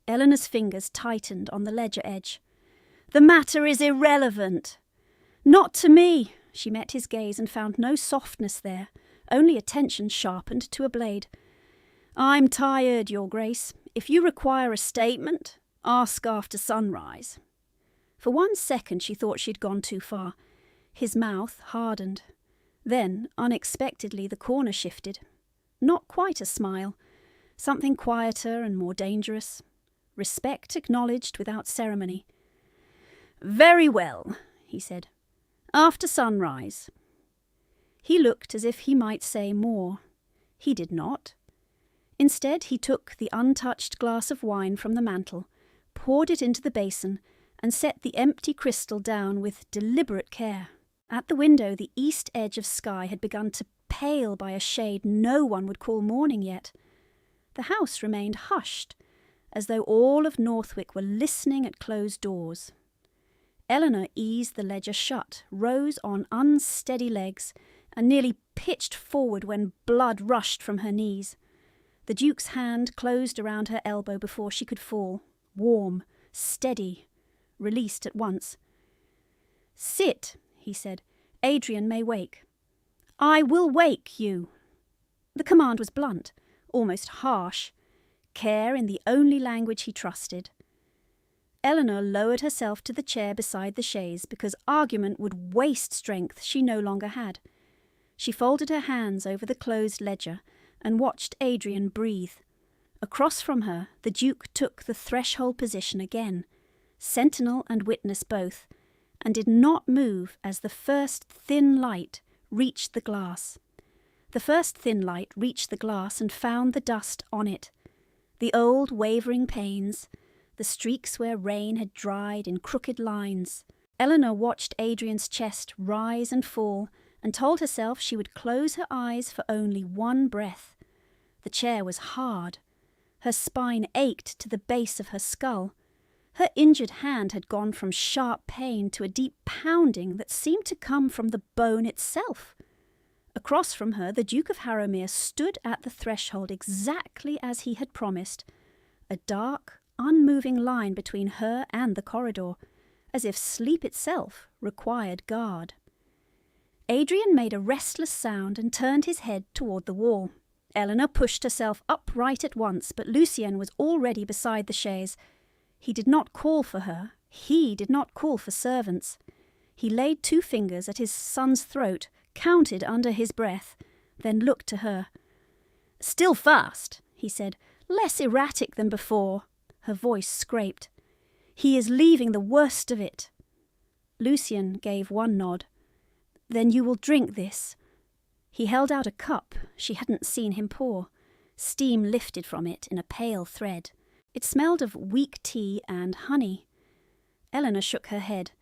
Eleanor's fingers tightened on the ledger edge. "The matter is irrelevant." "Not to me." She met his gaze and found no softness there, only attention sharpened to a blade. "I'm tired, Your Grace. If you require a statement, ask after sunrise." For 1 second she thought she had gone too far. His mouth hardened. Then, unexpectedly, the corner shifted. Not quite a smile. Something quieter and more dangerous. Respect acknowledged without ceremony. "Very well," he said. "After sunrise." He looked as if he might say more. He did not. Instead, he took the untouched glass of wine from the mantel, poured it into the basin, and set the empty crystal down with deliberate care. At the window, the east edge of sky had begun to pale by a shade no one would call morning yet. The house remained hushed, as though all of Northwick were listening at closed doors. Eleanor eased the ledger shut, rose on unsteady legs, and nearly pitched forward when blood rushed from her knees. The Duke's hand closed around her elbow before she could fall, warm, steady, released at once. "Sit," he said. "Adrian may wake." "I will wake you." The command was blunt, almost harsh. Care in the only language he trusted. Eleanor lowered herself to the chair beside the chaise because argument would waste strength she no longer had. She folded her hands over the closed ledger and watched Adrian breathe. Across from her, the Duke took the threshold position again, sentinel and witness both, and did not move as the first thin light reached the glass. The first thin light reached the glass and found the dust on it. The old wavering panes, the streaks where rain had dried in crooked lines. Eleanor watched Adrian's chest rise and fall and told herself she would close her eyes for only 1 breath. The chair was hard. Her spine ached to the base of her skull. Her injured hand had gone from sharp pain to a deep pounding that seemed to come from the bone itself. Across from her, the Duke of Harrowmere stood at the threshold exactly as he had promised, a dark, unmoving line between her and the corridor, as if sleep itself required guard. Adrian made a restless sound and turned his head toward the wall. Eleanor pushed herself upright at once, but Lucien was already beside the chaise. He did not call for her. He did not call for servants. He laid 2 fingers at his son's throat, counted under his breath, then looked to her. "Still fast," he said, "less erratic than before." Her voice scraped. "He is leaving the worst of it." Lucien gave one nod. "Then you will drink this." He held out a cup she hadn't seen him pour. Steam lifted from it in a pale thread. It smelled of weak tea and honey. Eleanor shook her head.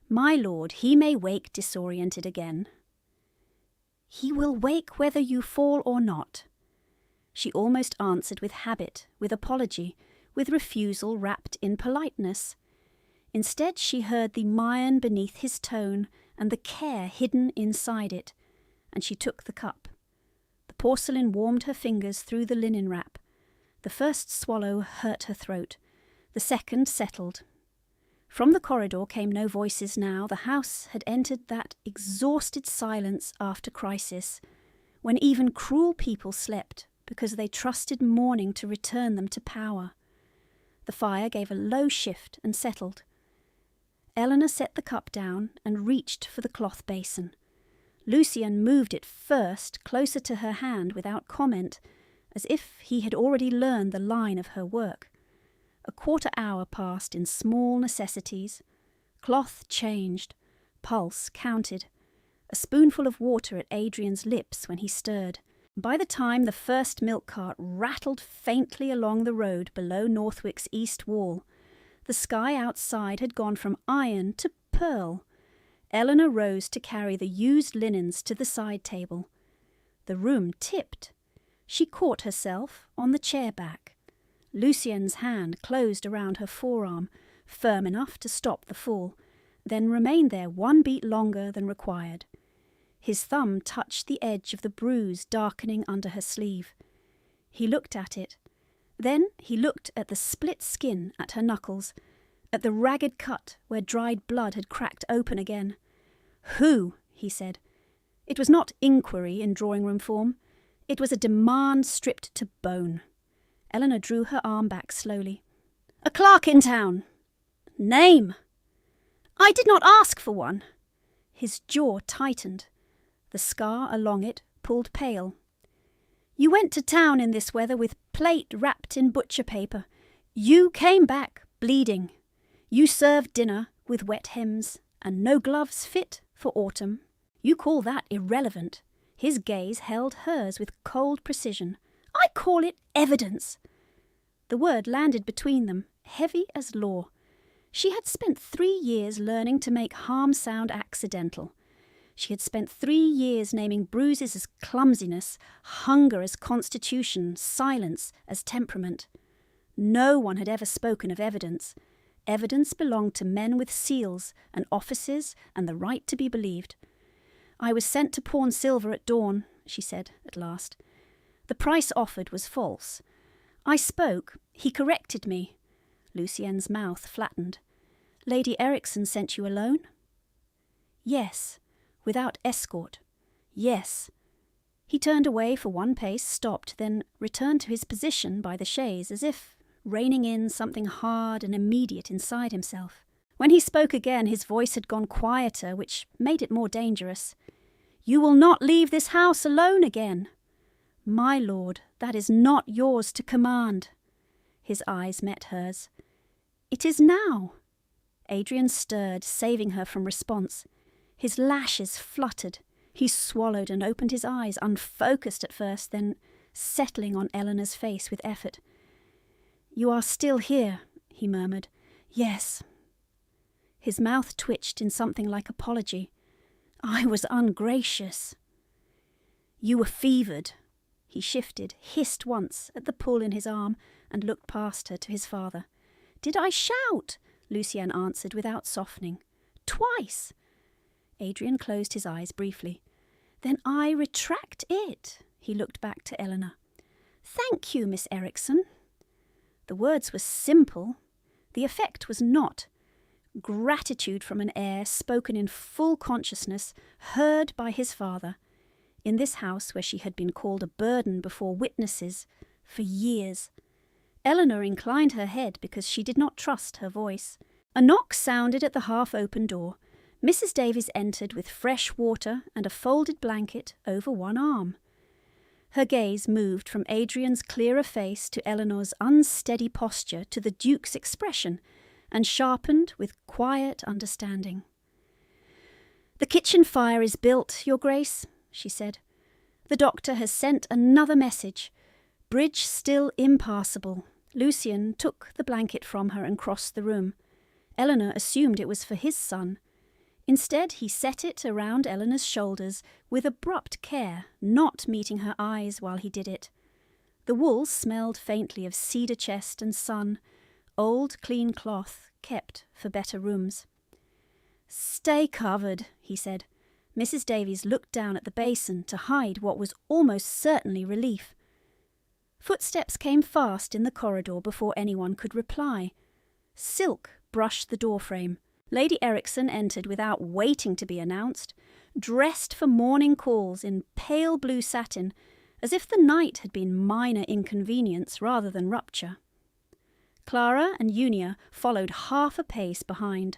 "My lord, he may wake disoriented again." "He will wake whether you fall or not." She almost answered with habit, with apology, with refusal wrapped in politeness. Instead she heard the mien beneath his tone and the care hidden inside it, and she took the cup. The porcelain warmed her fingers through the linen wrap. The first swallow hurt her throat. The second settled. From the corridor came no voices now. The house had entered that exhausted silence after crisis, when even cruel people slept because they trusted morning to return them to power. The fire gave a low shift and settled. Eleanor set the cup down and reached for the cloth basin. Lucien moved it first closer to her hand without comment, as if he had already learned the line of her work. A quarter hour passed in small necessities. Cloth changed, pulse counted, a spoonful of water at Adrian's lips when he stirred. By the time the first milk cart rattled faintly along the road below Northwick's east wall, the sky outside had gone from iron to pearl. Eleanor rose to carry the used linens to the side table. The room tipped. She caught herself on the chair back. Lucien's hand closed around her forearm, firm enough to stop the fall, then remained there 1 beat longer than required. His thumb touched the edge of the bruise darkening under her sleeve. He looked at it. Then he looked at the split skin at her knuckles, at the ragged cut where dried blood had cracked open again. "Who?" he said. It was not inquiry in drawing-room form. It was a demand stripped to bone. Eleanor drew her arm back slowly. "A clerk in town." "Name?" "I did not ask for one." His jaw tightened. The scar along it pulled pale. "You went to town in this weather with plate wrapped in butcher paper. You came back bleeding. You served dinner with wet hems and no gloves fit for autumn. You call that irrelevant." His gaze held hers with cold precision. "I call it evidence." The word landed between them, heavy as law. She had spent 3 years learning to make harm sound accidental. She had spent 3 years naming bruises as clumsiness, hunger as constitution, silence as temperament. No one had ever spoken of evidence. Evidence belonged to men with seals and offices and the right to be believed. "I was sent to pawn silver at dawn," she said at last. "The price offered was false. I spoke. He corrected me." Lucien's mouth flattened. "Lady Ericsson sent you alone?" "Yes. Without escort." "Yes." He turned away for 1 pace, stopped, then returned to his position by the chaise, as if reining in something hard and immediate inside himself. When he spoke again, his voice had gone quieter, which made it more dangerous. "You will not leave this house alone again." "My lord, that is not yours to command." His eyes met hers. "It is now." Adrian stirred, saving her from response. His lashes fluttered. He swallowed and opened his eyes, unfocused at first, then settling on Eleanor's face with effort. "You are still here," he murmured. "Yes." His mouth twitched in something like apology. "I was ungracious." "You were fevered." He shifted, hissed once at the pull in his arm, and looked past her to his father. "Did I shout?" Lucien answered without softening. "Twice." Adrian closed his eyes briefly. "Then I retract it." He looked back to Eleanor. "Thank you, Miss Erikson." The words were simple. The effect was not. Gratitude from an heir spoken in full consciousness, heard by his father, in this house where she had been called a burden before witnesses for years. Eleanor inclined her head because she did not trust her voice. A knock sounded at the half-open door. Mrs. Davies entered with fresh water and a folded blanket over one arm. Her gaze moved from Adrian's clearer face to Eleanor's unsteady posture to the Duke's expression, and sharpened with quiet understanding. "The kitchen fire is built, Your Grace," she said. "The doctor has sent another message. Bridge still impassable." Lucian took the blanket from her and crossed the room. Eleanor assumed it was for his son. Instead, he set it around Eleanor's shoulders with abrupt care, not meeting her eyes while he did it. The wool smelled faintly of cedar chest and sun, old clean cloth kept for better rooms. "Stay covered," he said. Mrs. Davies looked down at the basin to hide what was almost certainly relief. Footsteps came fast in the corridor before anyone could reply. Silk brushed the doorframe. Lady Erikson entered without waiting to be announced, dressed for morning calls in pale blue satin, as if the night had been minor inconvenience rather than rupture. Clara and Unia followed half a pace behind,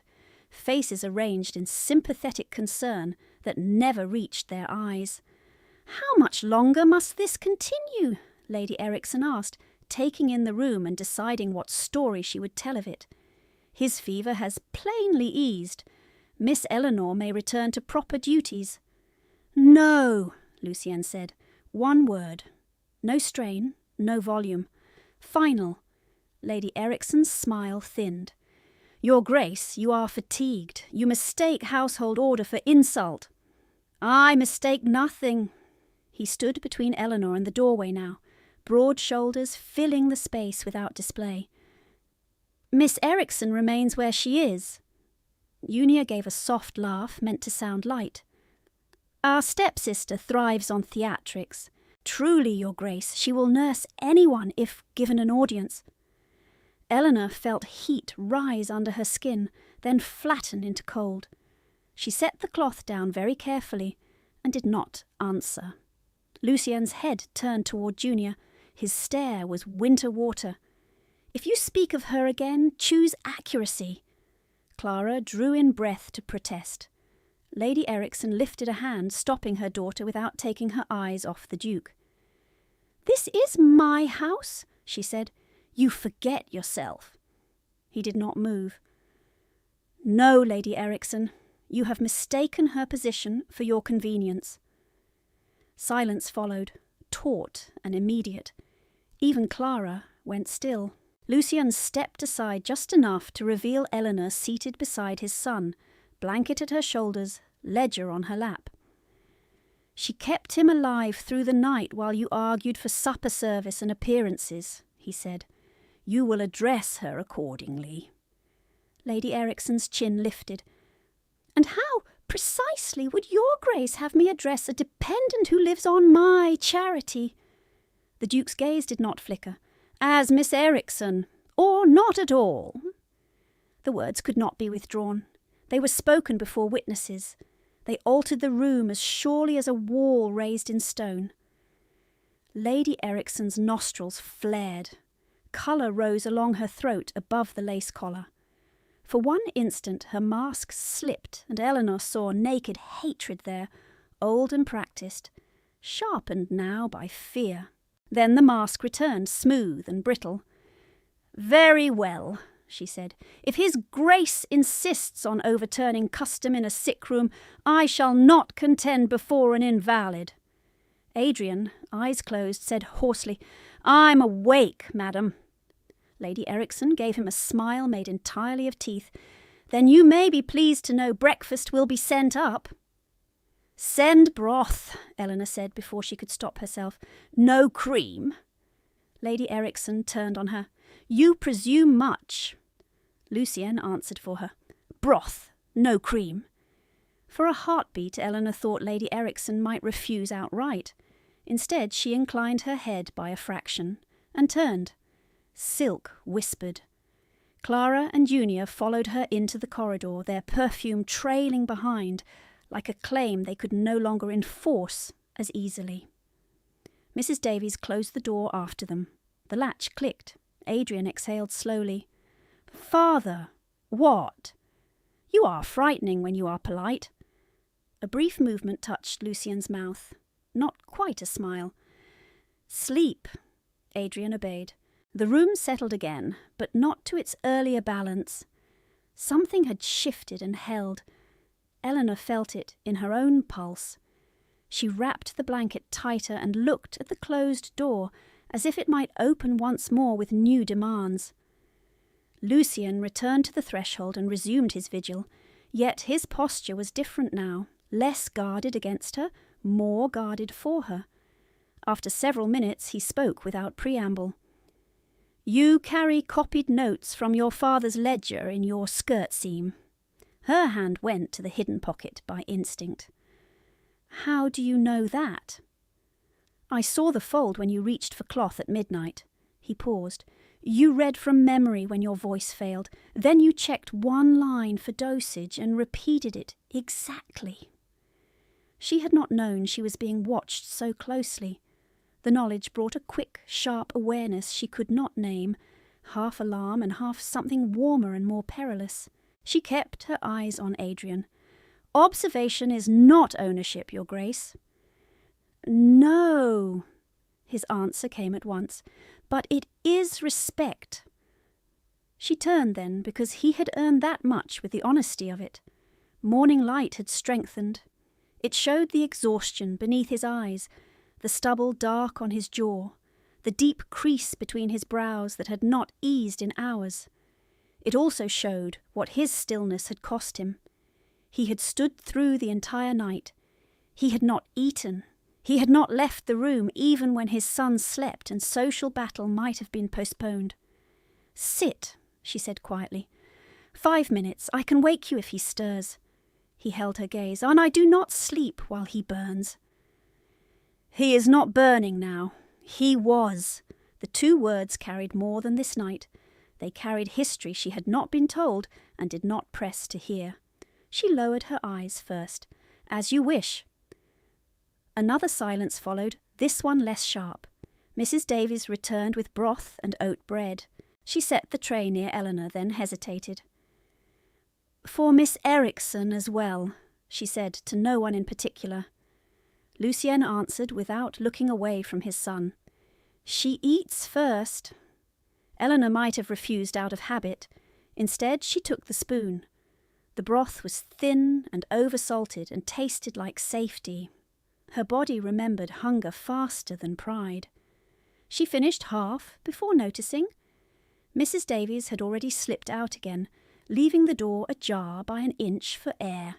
faces arranged in sympathetic concern that never reached their eyes. "How much longer must this continue?" Lady Erikson asked, taking in the room and deciding what story she would tell of it. "His fever has plainly eased. Miss Eleanor may return to proper duties." "No," Lucienne said. One word. No strain, no volume. Final. Lady Erikson's smile thinned. "Your Grace, you are fatigued. You mistake household order for insult." "I mistake nothing." He stood between Eleanor and the doorway now, broad shoulders filling the space without display. "Miss Erikson remains where she is." Unia gave a soft laugh meant to sound light. "Our stepsister thrives on theatrics. Truly, Your Grace, she will nurse anyone if given an audience." Eleanor felt heat rise under her skin, then flatten into cold. She set the cloth down very carefully and did not answer. Lucien's head turned toward Junior. His stare was winter water. "If you speak of her again, choose accuracy." Clara drew in breath to protest. Lady Erikson lifted a hand, stopping her daughter without taking her eyes off the Duke. "This is my house," she said. "You forget yourself." He did not move. "No, Lady Erikson, you have mistaken her position for your convenience." Silence followed, taut and immediate. Even Clara went still. Lucian stepped aside just enough to reveal Eleanor seated beside his son, blanket at her shoulders, ledger on her lap. "She kept him alive through the night while you argued for supper service and appearances," he said. "You will address her accordingly." Lady Erikson's chin lifted. "And how precisely would your Grace have me address a dependent who lives on my charity?" The Duke's gaze did not flicker. "As Miss Erikson, or not at all." The words could not be withdrawn. They were spoken before witnesses. They altered the room as surely as a wall raised in stone. Lady Erikson's nostrils flared. Colour rose along her throat above the lace collar. For one instant her mask slipped and Eleanor saw naked hatred there, old and practised, sharpened now by fear. Then the mask returned, smooth and brittle. "Very well," she said. "If his Grace insists on overturning custom in a sick room, I shall not contend before an invalid." Adrian, eyes closed, said hoarsely, "I'm awake, madam." Lady Erikson gave him a smile made entirely of teeth. "Then you may be pleased to know breakfast will be sent up." "Send broth," Eleanor said before she could stop herself. "No cream." Lady Erikson turned on her. "You presume much." Lucienne answered for her. "Broth, no cream." For a heartbeat, Eleanor thought Lady Ericsson might refuse outright. Instead, she inclined her head by a fraction and turned. Silk whispered. Clara and Junior followed her into the corridor, their perfume trailing behind, like a claim they could no longer enforce as easily. Mrs. Davies closed the door after them. The latch clicked. Adrian exhaled slowly. "Father!" "What?" "You are frightening when you are polite." A brief movement touched Lucien's mouth. Not quite a smile. "Sleep." Adrian obeyed. The room settled again, but not to its earlier balance. Something had shifted and held. Eleanor felt it in her own pulse. She wrapped the blanket tighter and looked at the closed door, as if it might open once more with new demands. Lucien returned to the threshold and resumed his vigil, yet his posture was different now, less guarded against her, more guarded for her. After several minutes he spoke without preamble. "You carry copied notes from your father's ledger in your skirt seam." Her hand went to the hidden pocket by instinct. "How do you know that?" "I saw the fold when you reached for cloth at midnight." He paused. "You read from memory when your voice failed. Then you checked one line for dosage and repeated it exactly." She had not known she was being watched so closely. The knowledge brought a quick, sharp awareness she could not name, half alarm and half something warmer and more perilous. She kept her eyes on Adrian. "Observation is not ownership, Your Grace." "No," his answer came at once, "but it is respect." She turned then, because he had earned that much with the honesty of it. Morning light had strengthened. It showed the exhaustion beneath his eyes, the stubble dark on his jaw, the deep crease between his brows that had not eased in hours. It also showed what his stillness had cost him. He had stood through the entire night. He had not eaten. He had not left the room even when his son slept and social battle might have been postponed. "Sit," she said quietly. 5 minutes. I can wake you if he stirs." He held her gaze. "And I do not sleep while he burns." "He is not burning now. He was." The two words carried more than this night. They carried history she had not been told and did not press to hear. She lowered her eyes first. "As you wish." Another silence followed, this one less sharp. Mrs. Davies returned with broth and oat bread. She set the tray near Eleanor, then hesitated. "For Miss Ericsson as well," she said to no one in particular. Lucien answered without looking away from his son. "She eats first." Eleanor might have refused out of habit. Instead, she took the spoon. The broth was thin and over-salted and tasted like safety. Her body remembered hunger faster than pride. She finished half before noticing. Mrs. Davies had already slipped out again, leaving the door ajar by an inch for air.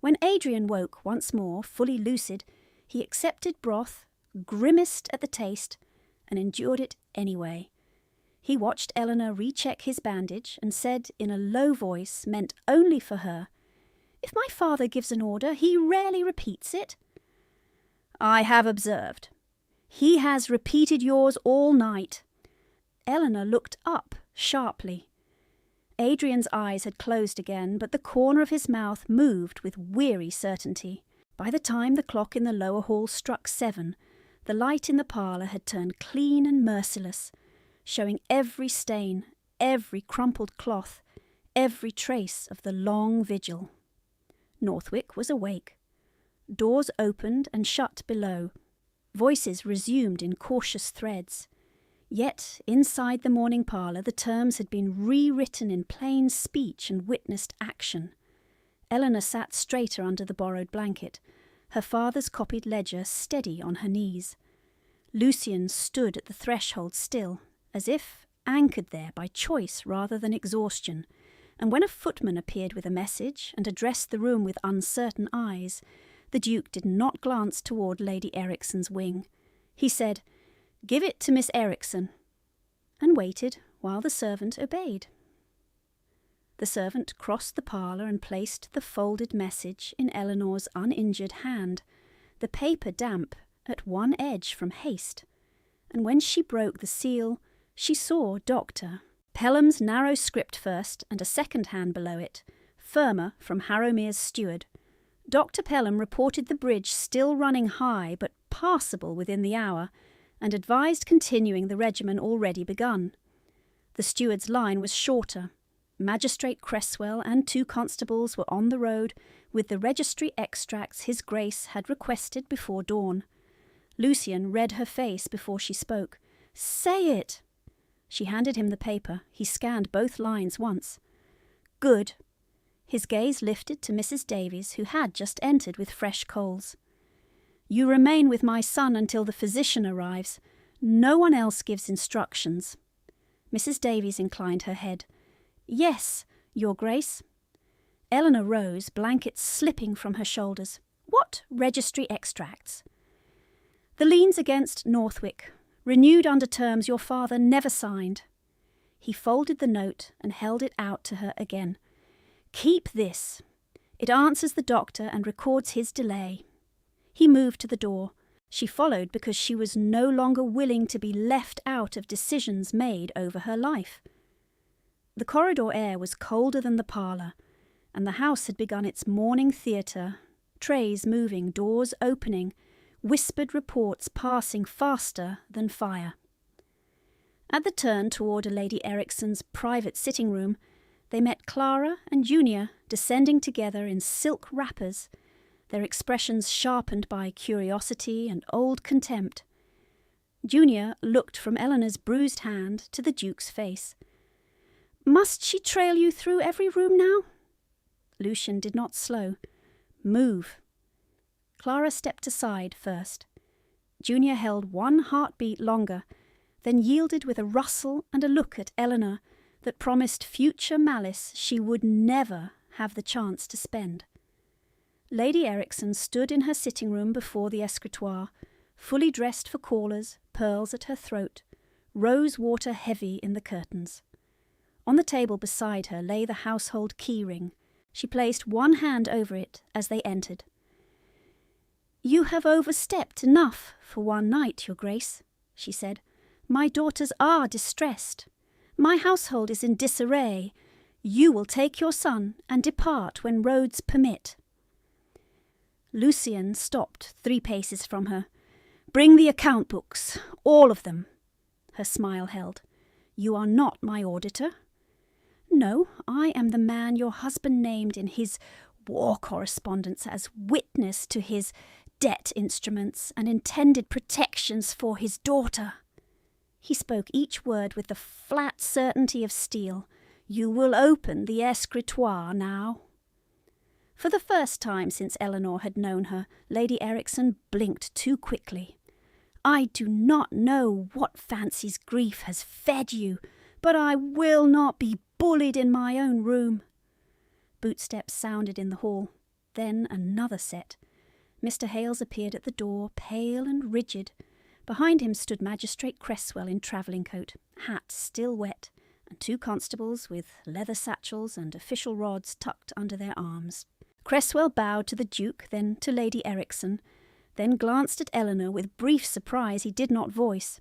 When Adrian woke once more, fully lucid, he accepted broth, grimaced at the taste, and endured it anyway. He watched Eleanor recheck his bandage and said in a low voice meant only for her, "If my father gives an order, he rarely repeats it." "I have observed. He has repeated yours all night." Eleanor looked up sharply. Adrian's eyes had closed again, but the corner of his mouth moved with weary certainty. By the time the clock in the lower hall struck 7, the light in the parlour had turned clean and merciless, showing every stain, every crumpled cloth, every trace of the long vigil. Northwick was awake. Doors opened and shut below. Voices resumed in cautious threads. Yet, inside the morning parlour, the terms had been rewritten in plain speech and witnessed action. Eleanor sat straighter under the borrowed blanket, her father's copied ledger steady on her knees. Lucien stood at the threshold still, as if anchored there by choice rather than exhaustion, and when a footman appeared with a message and addressed the room with uncertain eyes, the Duke did not glance toward Lady Ericsson's wing. He said, "Give it to Miss Ericsson," and waited while the servant obeyed. The servant crossed the parlour and placed the folded message in Eleanor's uninjured hand, the paper damp at one edge from haste. And when she broke the seal, she saw Dr. Pelham's narrow script first and a second hand below it, firmer from Harrowmere's steward. Dr. Pelham reported the bridge still running high but passable within the hour, and advised continuing the regimen already begun. The steward's line was shorter. Magistrate Cresswell and 2 constables were on the road with the registry extracts his Grace had requested before dawn. Lucian read her face before she spoke. "Say it!" She handed him the paper. He scanned both lines once. "Good." His gaze lifted to Mrs. Davies, who had just entered with fresh coals. "You remain with my son until the physician arrives. No one else gives instructions." Mrs. Davies inclined her head. "Yes, Your Grace." Eleanor rose, blankets slipping from her shoulders. "What registry extracts?" "The liens against Northwick, renewed under terms your father never signed." He folded the note and held it out to her again. "Keep this. It answers the doctor and records his delay." He moved to the door. She followed because she was no longer willing to be left out of decisions made over her life. The corridor air was colder than the parlour, and the house had begun its morning theatre, trays moving, doors opening, whispered reports passing faster than fire. At the turn toward a Lady Ericson's private sitting room, they met Clara and Junior descending together in silk wrappers, their expressions sharpened by curiosity and old contempt. Junior looked from Eleanor's bruised hand to the Duke's face. "Must she trail you through every room now?" Lucian did not slow. "Move." Clara stepped aside first. Junior held one heartbeat longer, then yielded with a rustle and a look at Eleanor that promised future malice she would never have the chance to spend. Lady Ericson stood in her sitting room before the escritoire, fully dressed for callers, pearls at her throat, rose water heavy in the curtains. On the table beside her lay the household key ring. She placed one hand over it as they entered. "You have overstepped enough for one night, Your Grace," she said. "My daughters are distressed. My household is in disarray. You will take your son and depart when roads permit." Lucian stopped 3 paces from her. "Bring the account books, all of them." Her smile held. "You are not my auditor." "No, I am the man your husband named in his war correspondence as witness to his debt instruments and intended protections for his daughter." He spoke each word with the flat certainty of steel. "You will open the escritoire now." For the first time since Eleanor had known her, Lady Ericson blinked too quickly. "I do not know what fancy's grief has fed you, but I will not be bullied in my own room." Bootsteps sounded in the hall. Then another set. Mr. Hales appeared at the door, pale and rigid. Behind him stood Magistrate Cresswell in travelling coat, hat still wet, and 2 constables with leather satchels and official rods tucked under their arms. Cresswell bowed to the Duke, then to Lady Ericson, then glanced at Eleanor with brief surprise he did not voice.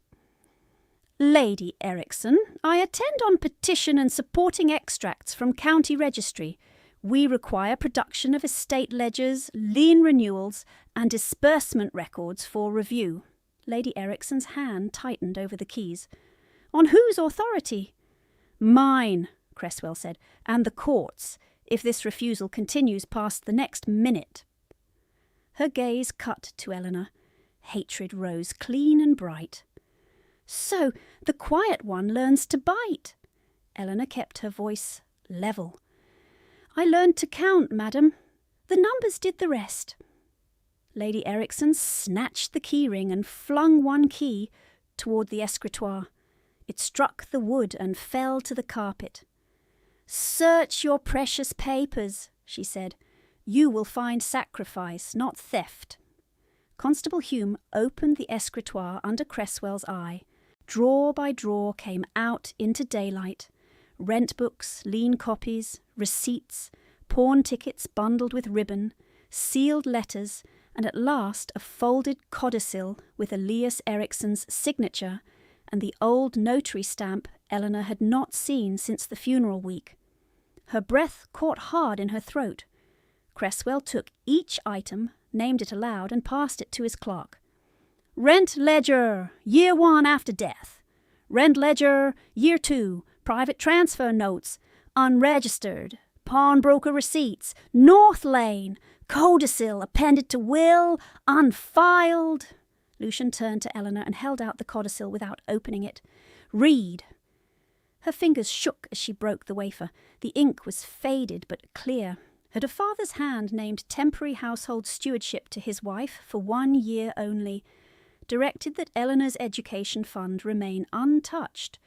"Lady Ericson, I attend on petition and supporting extracts from County Registry. We require production of estate ledgers, lien renewals, and disbursement records for review." Lady Ericson's hand tightened over the keys. "On whose authority?" "Mine," Cresswell said, "and the court's, if this refusal continues past the next minute." Her gaze cut to Eleanor. Hatred rose clean and bright. "So the quiet one learns to bite." Eleanor kept her voice level. "I learned to count, madam. The numbers did the rest." Lady Ericson snatched the key-ring and flung one key toward the escritoire. It struck the wood and fell to the carpet. "Search your precious papers," she said. "You will find sacrifice, not theft." Constable Hume opened the escritoire under Cresswell's eye. Drawer by drawer came out into daylight. rent books, lien copies, receipts, pawn tickets bundled with ribbon, sealed letters, and at last a folded codicil with Elias Ericson's signature and the old notary stamp Eleanor had not seen since the funeral week. Her breath caught hard in her throat. Cresswell took each item, named it aloud, and passed it to his clerk. Rent ledger, year 1 after death. Rent ledger, year 2, private transfer notes, unregistered, pawnbroker receipts, North Lane, codicil appended to will, unfiled. Lucian turned to Eleanor and held out the codicil without opening it. Read. Her fingers shook as she broke the wafer. The ink was faded but clear. Had her father's hand named temporary household stewardship to his wife for 1 year only, directed that Eleanor's education fund remain untouched,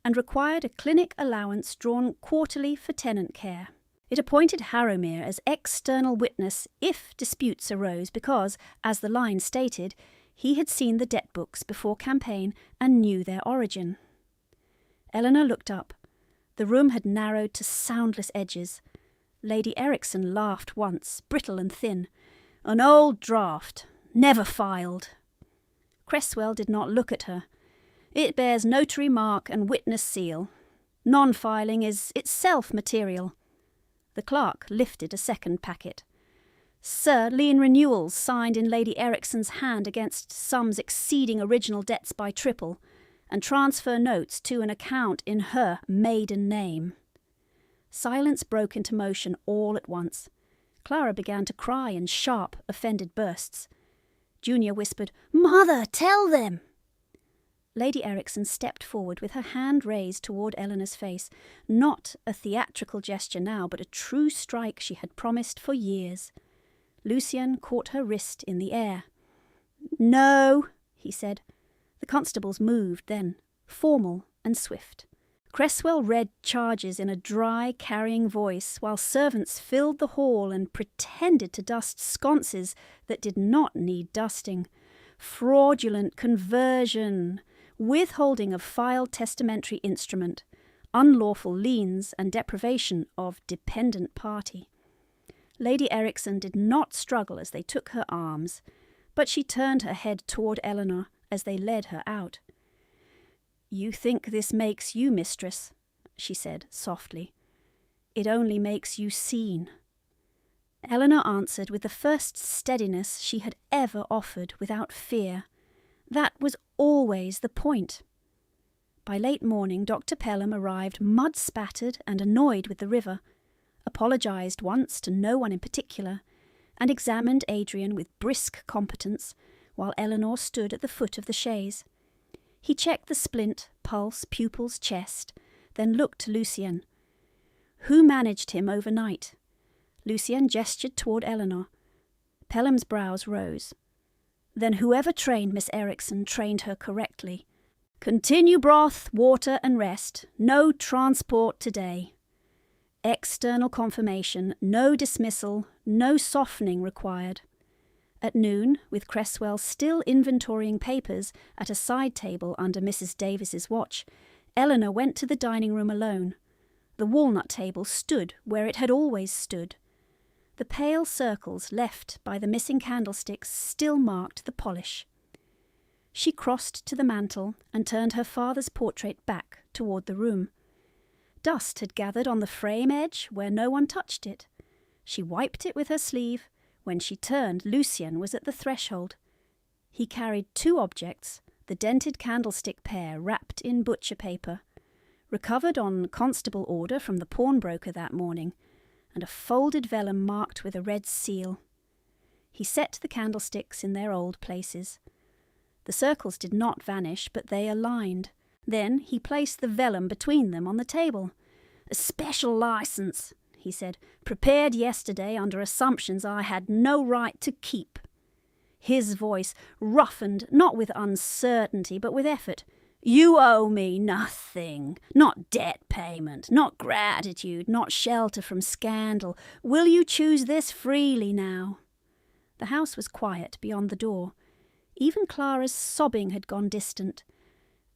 and required a clinic allowance drawn quarterly for tenant care. It appointed Harrowmere as external witness if disputes arose because, as the line stated, he had seen the debt books before campaign and knew their origin. Eleanor looked up. The room had narrowed to soundless edges. Lady Ericsson laughed once, brittle and thin. An old draft, never filed. Cresswell did not look at her. It bears notary mark and witness seal. Non-filing is itself material. The clerk lifted a second packet. Sir, lien renewals signed in Lady Ericsson's hand against sums exceeding original debts by triple, and transfer notes to an account in her maiden name. Silence broke into motion all at once. Clara began to cry in sharp, offended bursts. Junior whispered, Mother, tell them! Lady Ericsson stepped forward with her hand raised toward Eleanor's face, not a theatrical gesture now, but a true strike she had promised for years. Lucian caught her wrist in the air. No, he said. The constables moved then, formal and swift. Cresswell read charges in a dry, carrying voice, while servants filled the hall and pretended to dust sconces that did not need dusting. Fraudulent conversion, withholding of filed testamentary instrument, unlawful liens and deprivation of dependent party. Lady Ericsson did not struggle as they took her arms, but she turned her head toward Eleanor as they led her out. You think this makes you mistress, she said softly. It only makes you seen. Eleanor answered with the first steadiness she had ever offered without fear. That was always the point. By late morning, Dr. Pelham arrived mud-spattered and annoyed with the river, apologised once to no one in particular, and examined Adrian with brisk competence, while Eleanor stood at the foot of the chaise. He checked the splint, pulse, pupils, chest, then looked to Lucian. Who managed him overnight? Lucian gestured toward Eleanor. Pelham's brows rose. Then whoever trained Miss Ericsson trained her correctly. Continue broth, water and rest. No transport today. External confirmation, no dismissal, no softening required. At noon, with Cresswell still inventorying papers at a side table under Mrs. Davis's watch, Eleanor went to the dining room alone. The walnut table stood where it had always stood. The pale circles left by the missing candlesticks still marked the polish. She crossed to the mantel and turned her father's portrait back toward the room. Dust had gathered on the frame edge where no one touched it. She wiped it with her sleeve. When she turned, Lucian was at the threshold. He carried 2 objects, the dented candlestick pair wrapped in butcher paper, recovered on constable order from the pawnbroker that morning, and a folded vellum marked with a red seal. He set the candlesticks in their old places. The circles did not vanish, but they aligned. Then he placed the vellum between them on the table. A special license, he said, prepared yesterday under assumptions I had no right to keep. His voice roughened, not with uncertainty, but with effort. You owe me nothing, not debt payment, not gratitude, not shelter from scandal. Will you choose this freely now? The house was quiet beyond the door. Even Clara's sobbing had gone distant.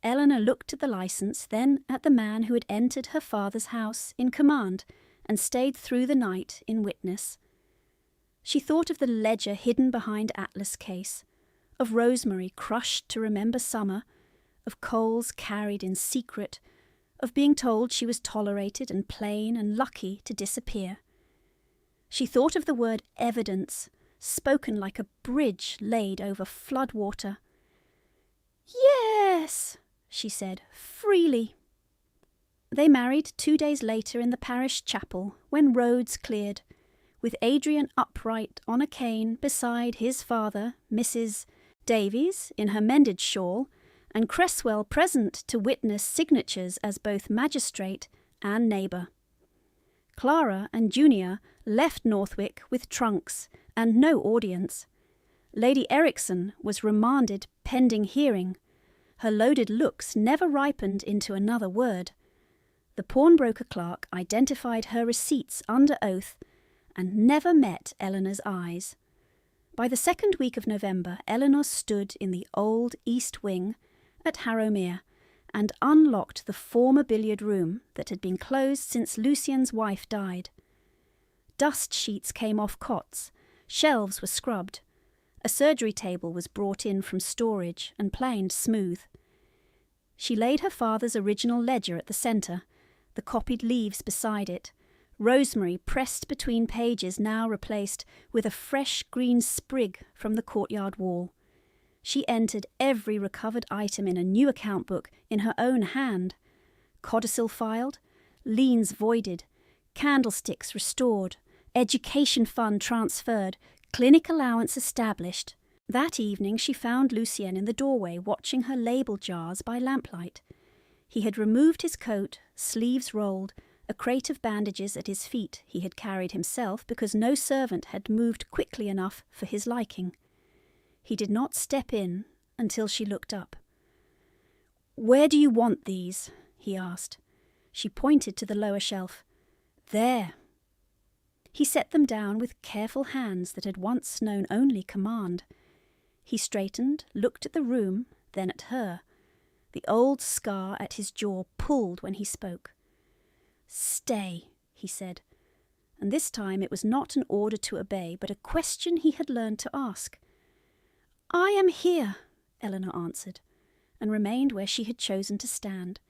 Eleanor looked at the licence, then at the man who had entered her father's house in command and stayed through the night in witness. She thought of the ledger hidden behind Atlas' case, of Rosemary crushed to remember summer, of Coles carried in secret, of being told she was tolerated and plain and lucky to disappear. She thought of the word evidence, spoken like a bridge laid over flood water. "Yes," she said, "freely." They married 2 days later in the parish chapel, when roads cleared, with Adrian upright on a cane beside his father, Mrs. Davies, in her mended shawl, and Cresswell present to witness signatures as both magistrate and neighbour. Clara and Junior left Northwick with trunks and no audience. Lady Ericsson was remanded pending hearing. Her loaded looks never ripened into another word. The pawnbroker clerk identified her receipts under oath and never met Eleanor's eyes. By the second week of November, Eleanor stood in the old East Wing at Harrowmere and unlocked the former billiard room that had been closed since Lucien's wife died. Dust sheets came off cots, shelves were scrubbed, a surgery table was brought in from storage and planed smooth. She laid her father's original ledger at the centre, the copied leaves beside it, rosemary pressed between pages now replaced with a fresh green sprig from the courtyard wall. She entered every recovered item in a new account book in her own hand. Codicil filed, liens voided, candlesticks restored, education fund transferred, clinic allowance established. That evening she found Lucien in the doorway watching her label jars by lamplight. He had removed his coat, sleeves rolled, a crate of bandages at his feet he had carried himself because no servant had moved quickly enough for his liking. He did not step in until she looked up. "Where do you want these?" he asked. She pointed to the lower shelf. "There." He set them down with careful hands that had once known only command. He straightened, looked at the room, then at her. The old scar at his jaw pulled when he spoke. "Stay," he said, and this time it was not an order to obey, but a question he had learned to ask. "I am here," Eleanor answered, and remained where she had chosen to stand.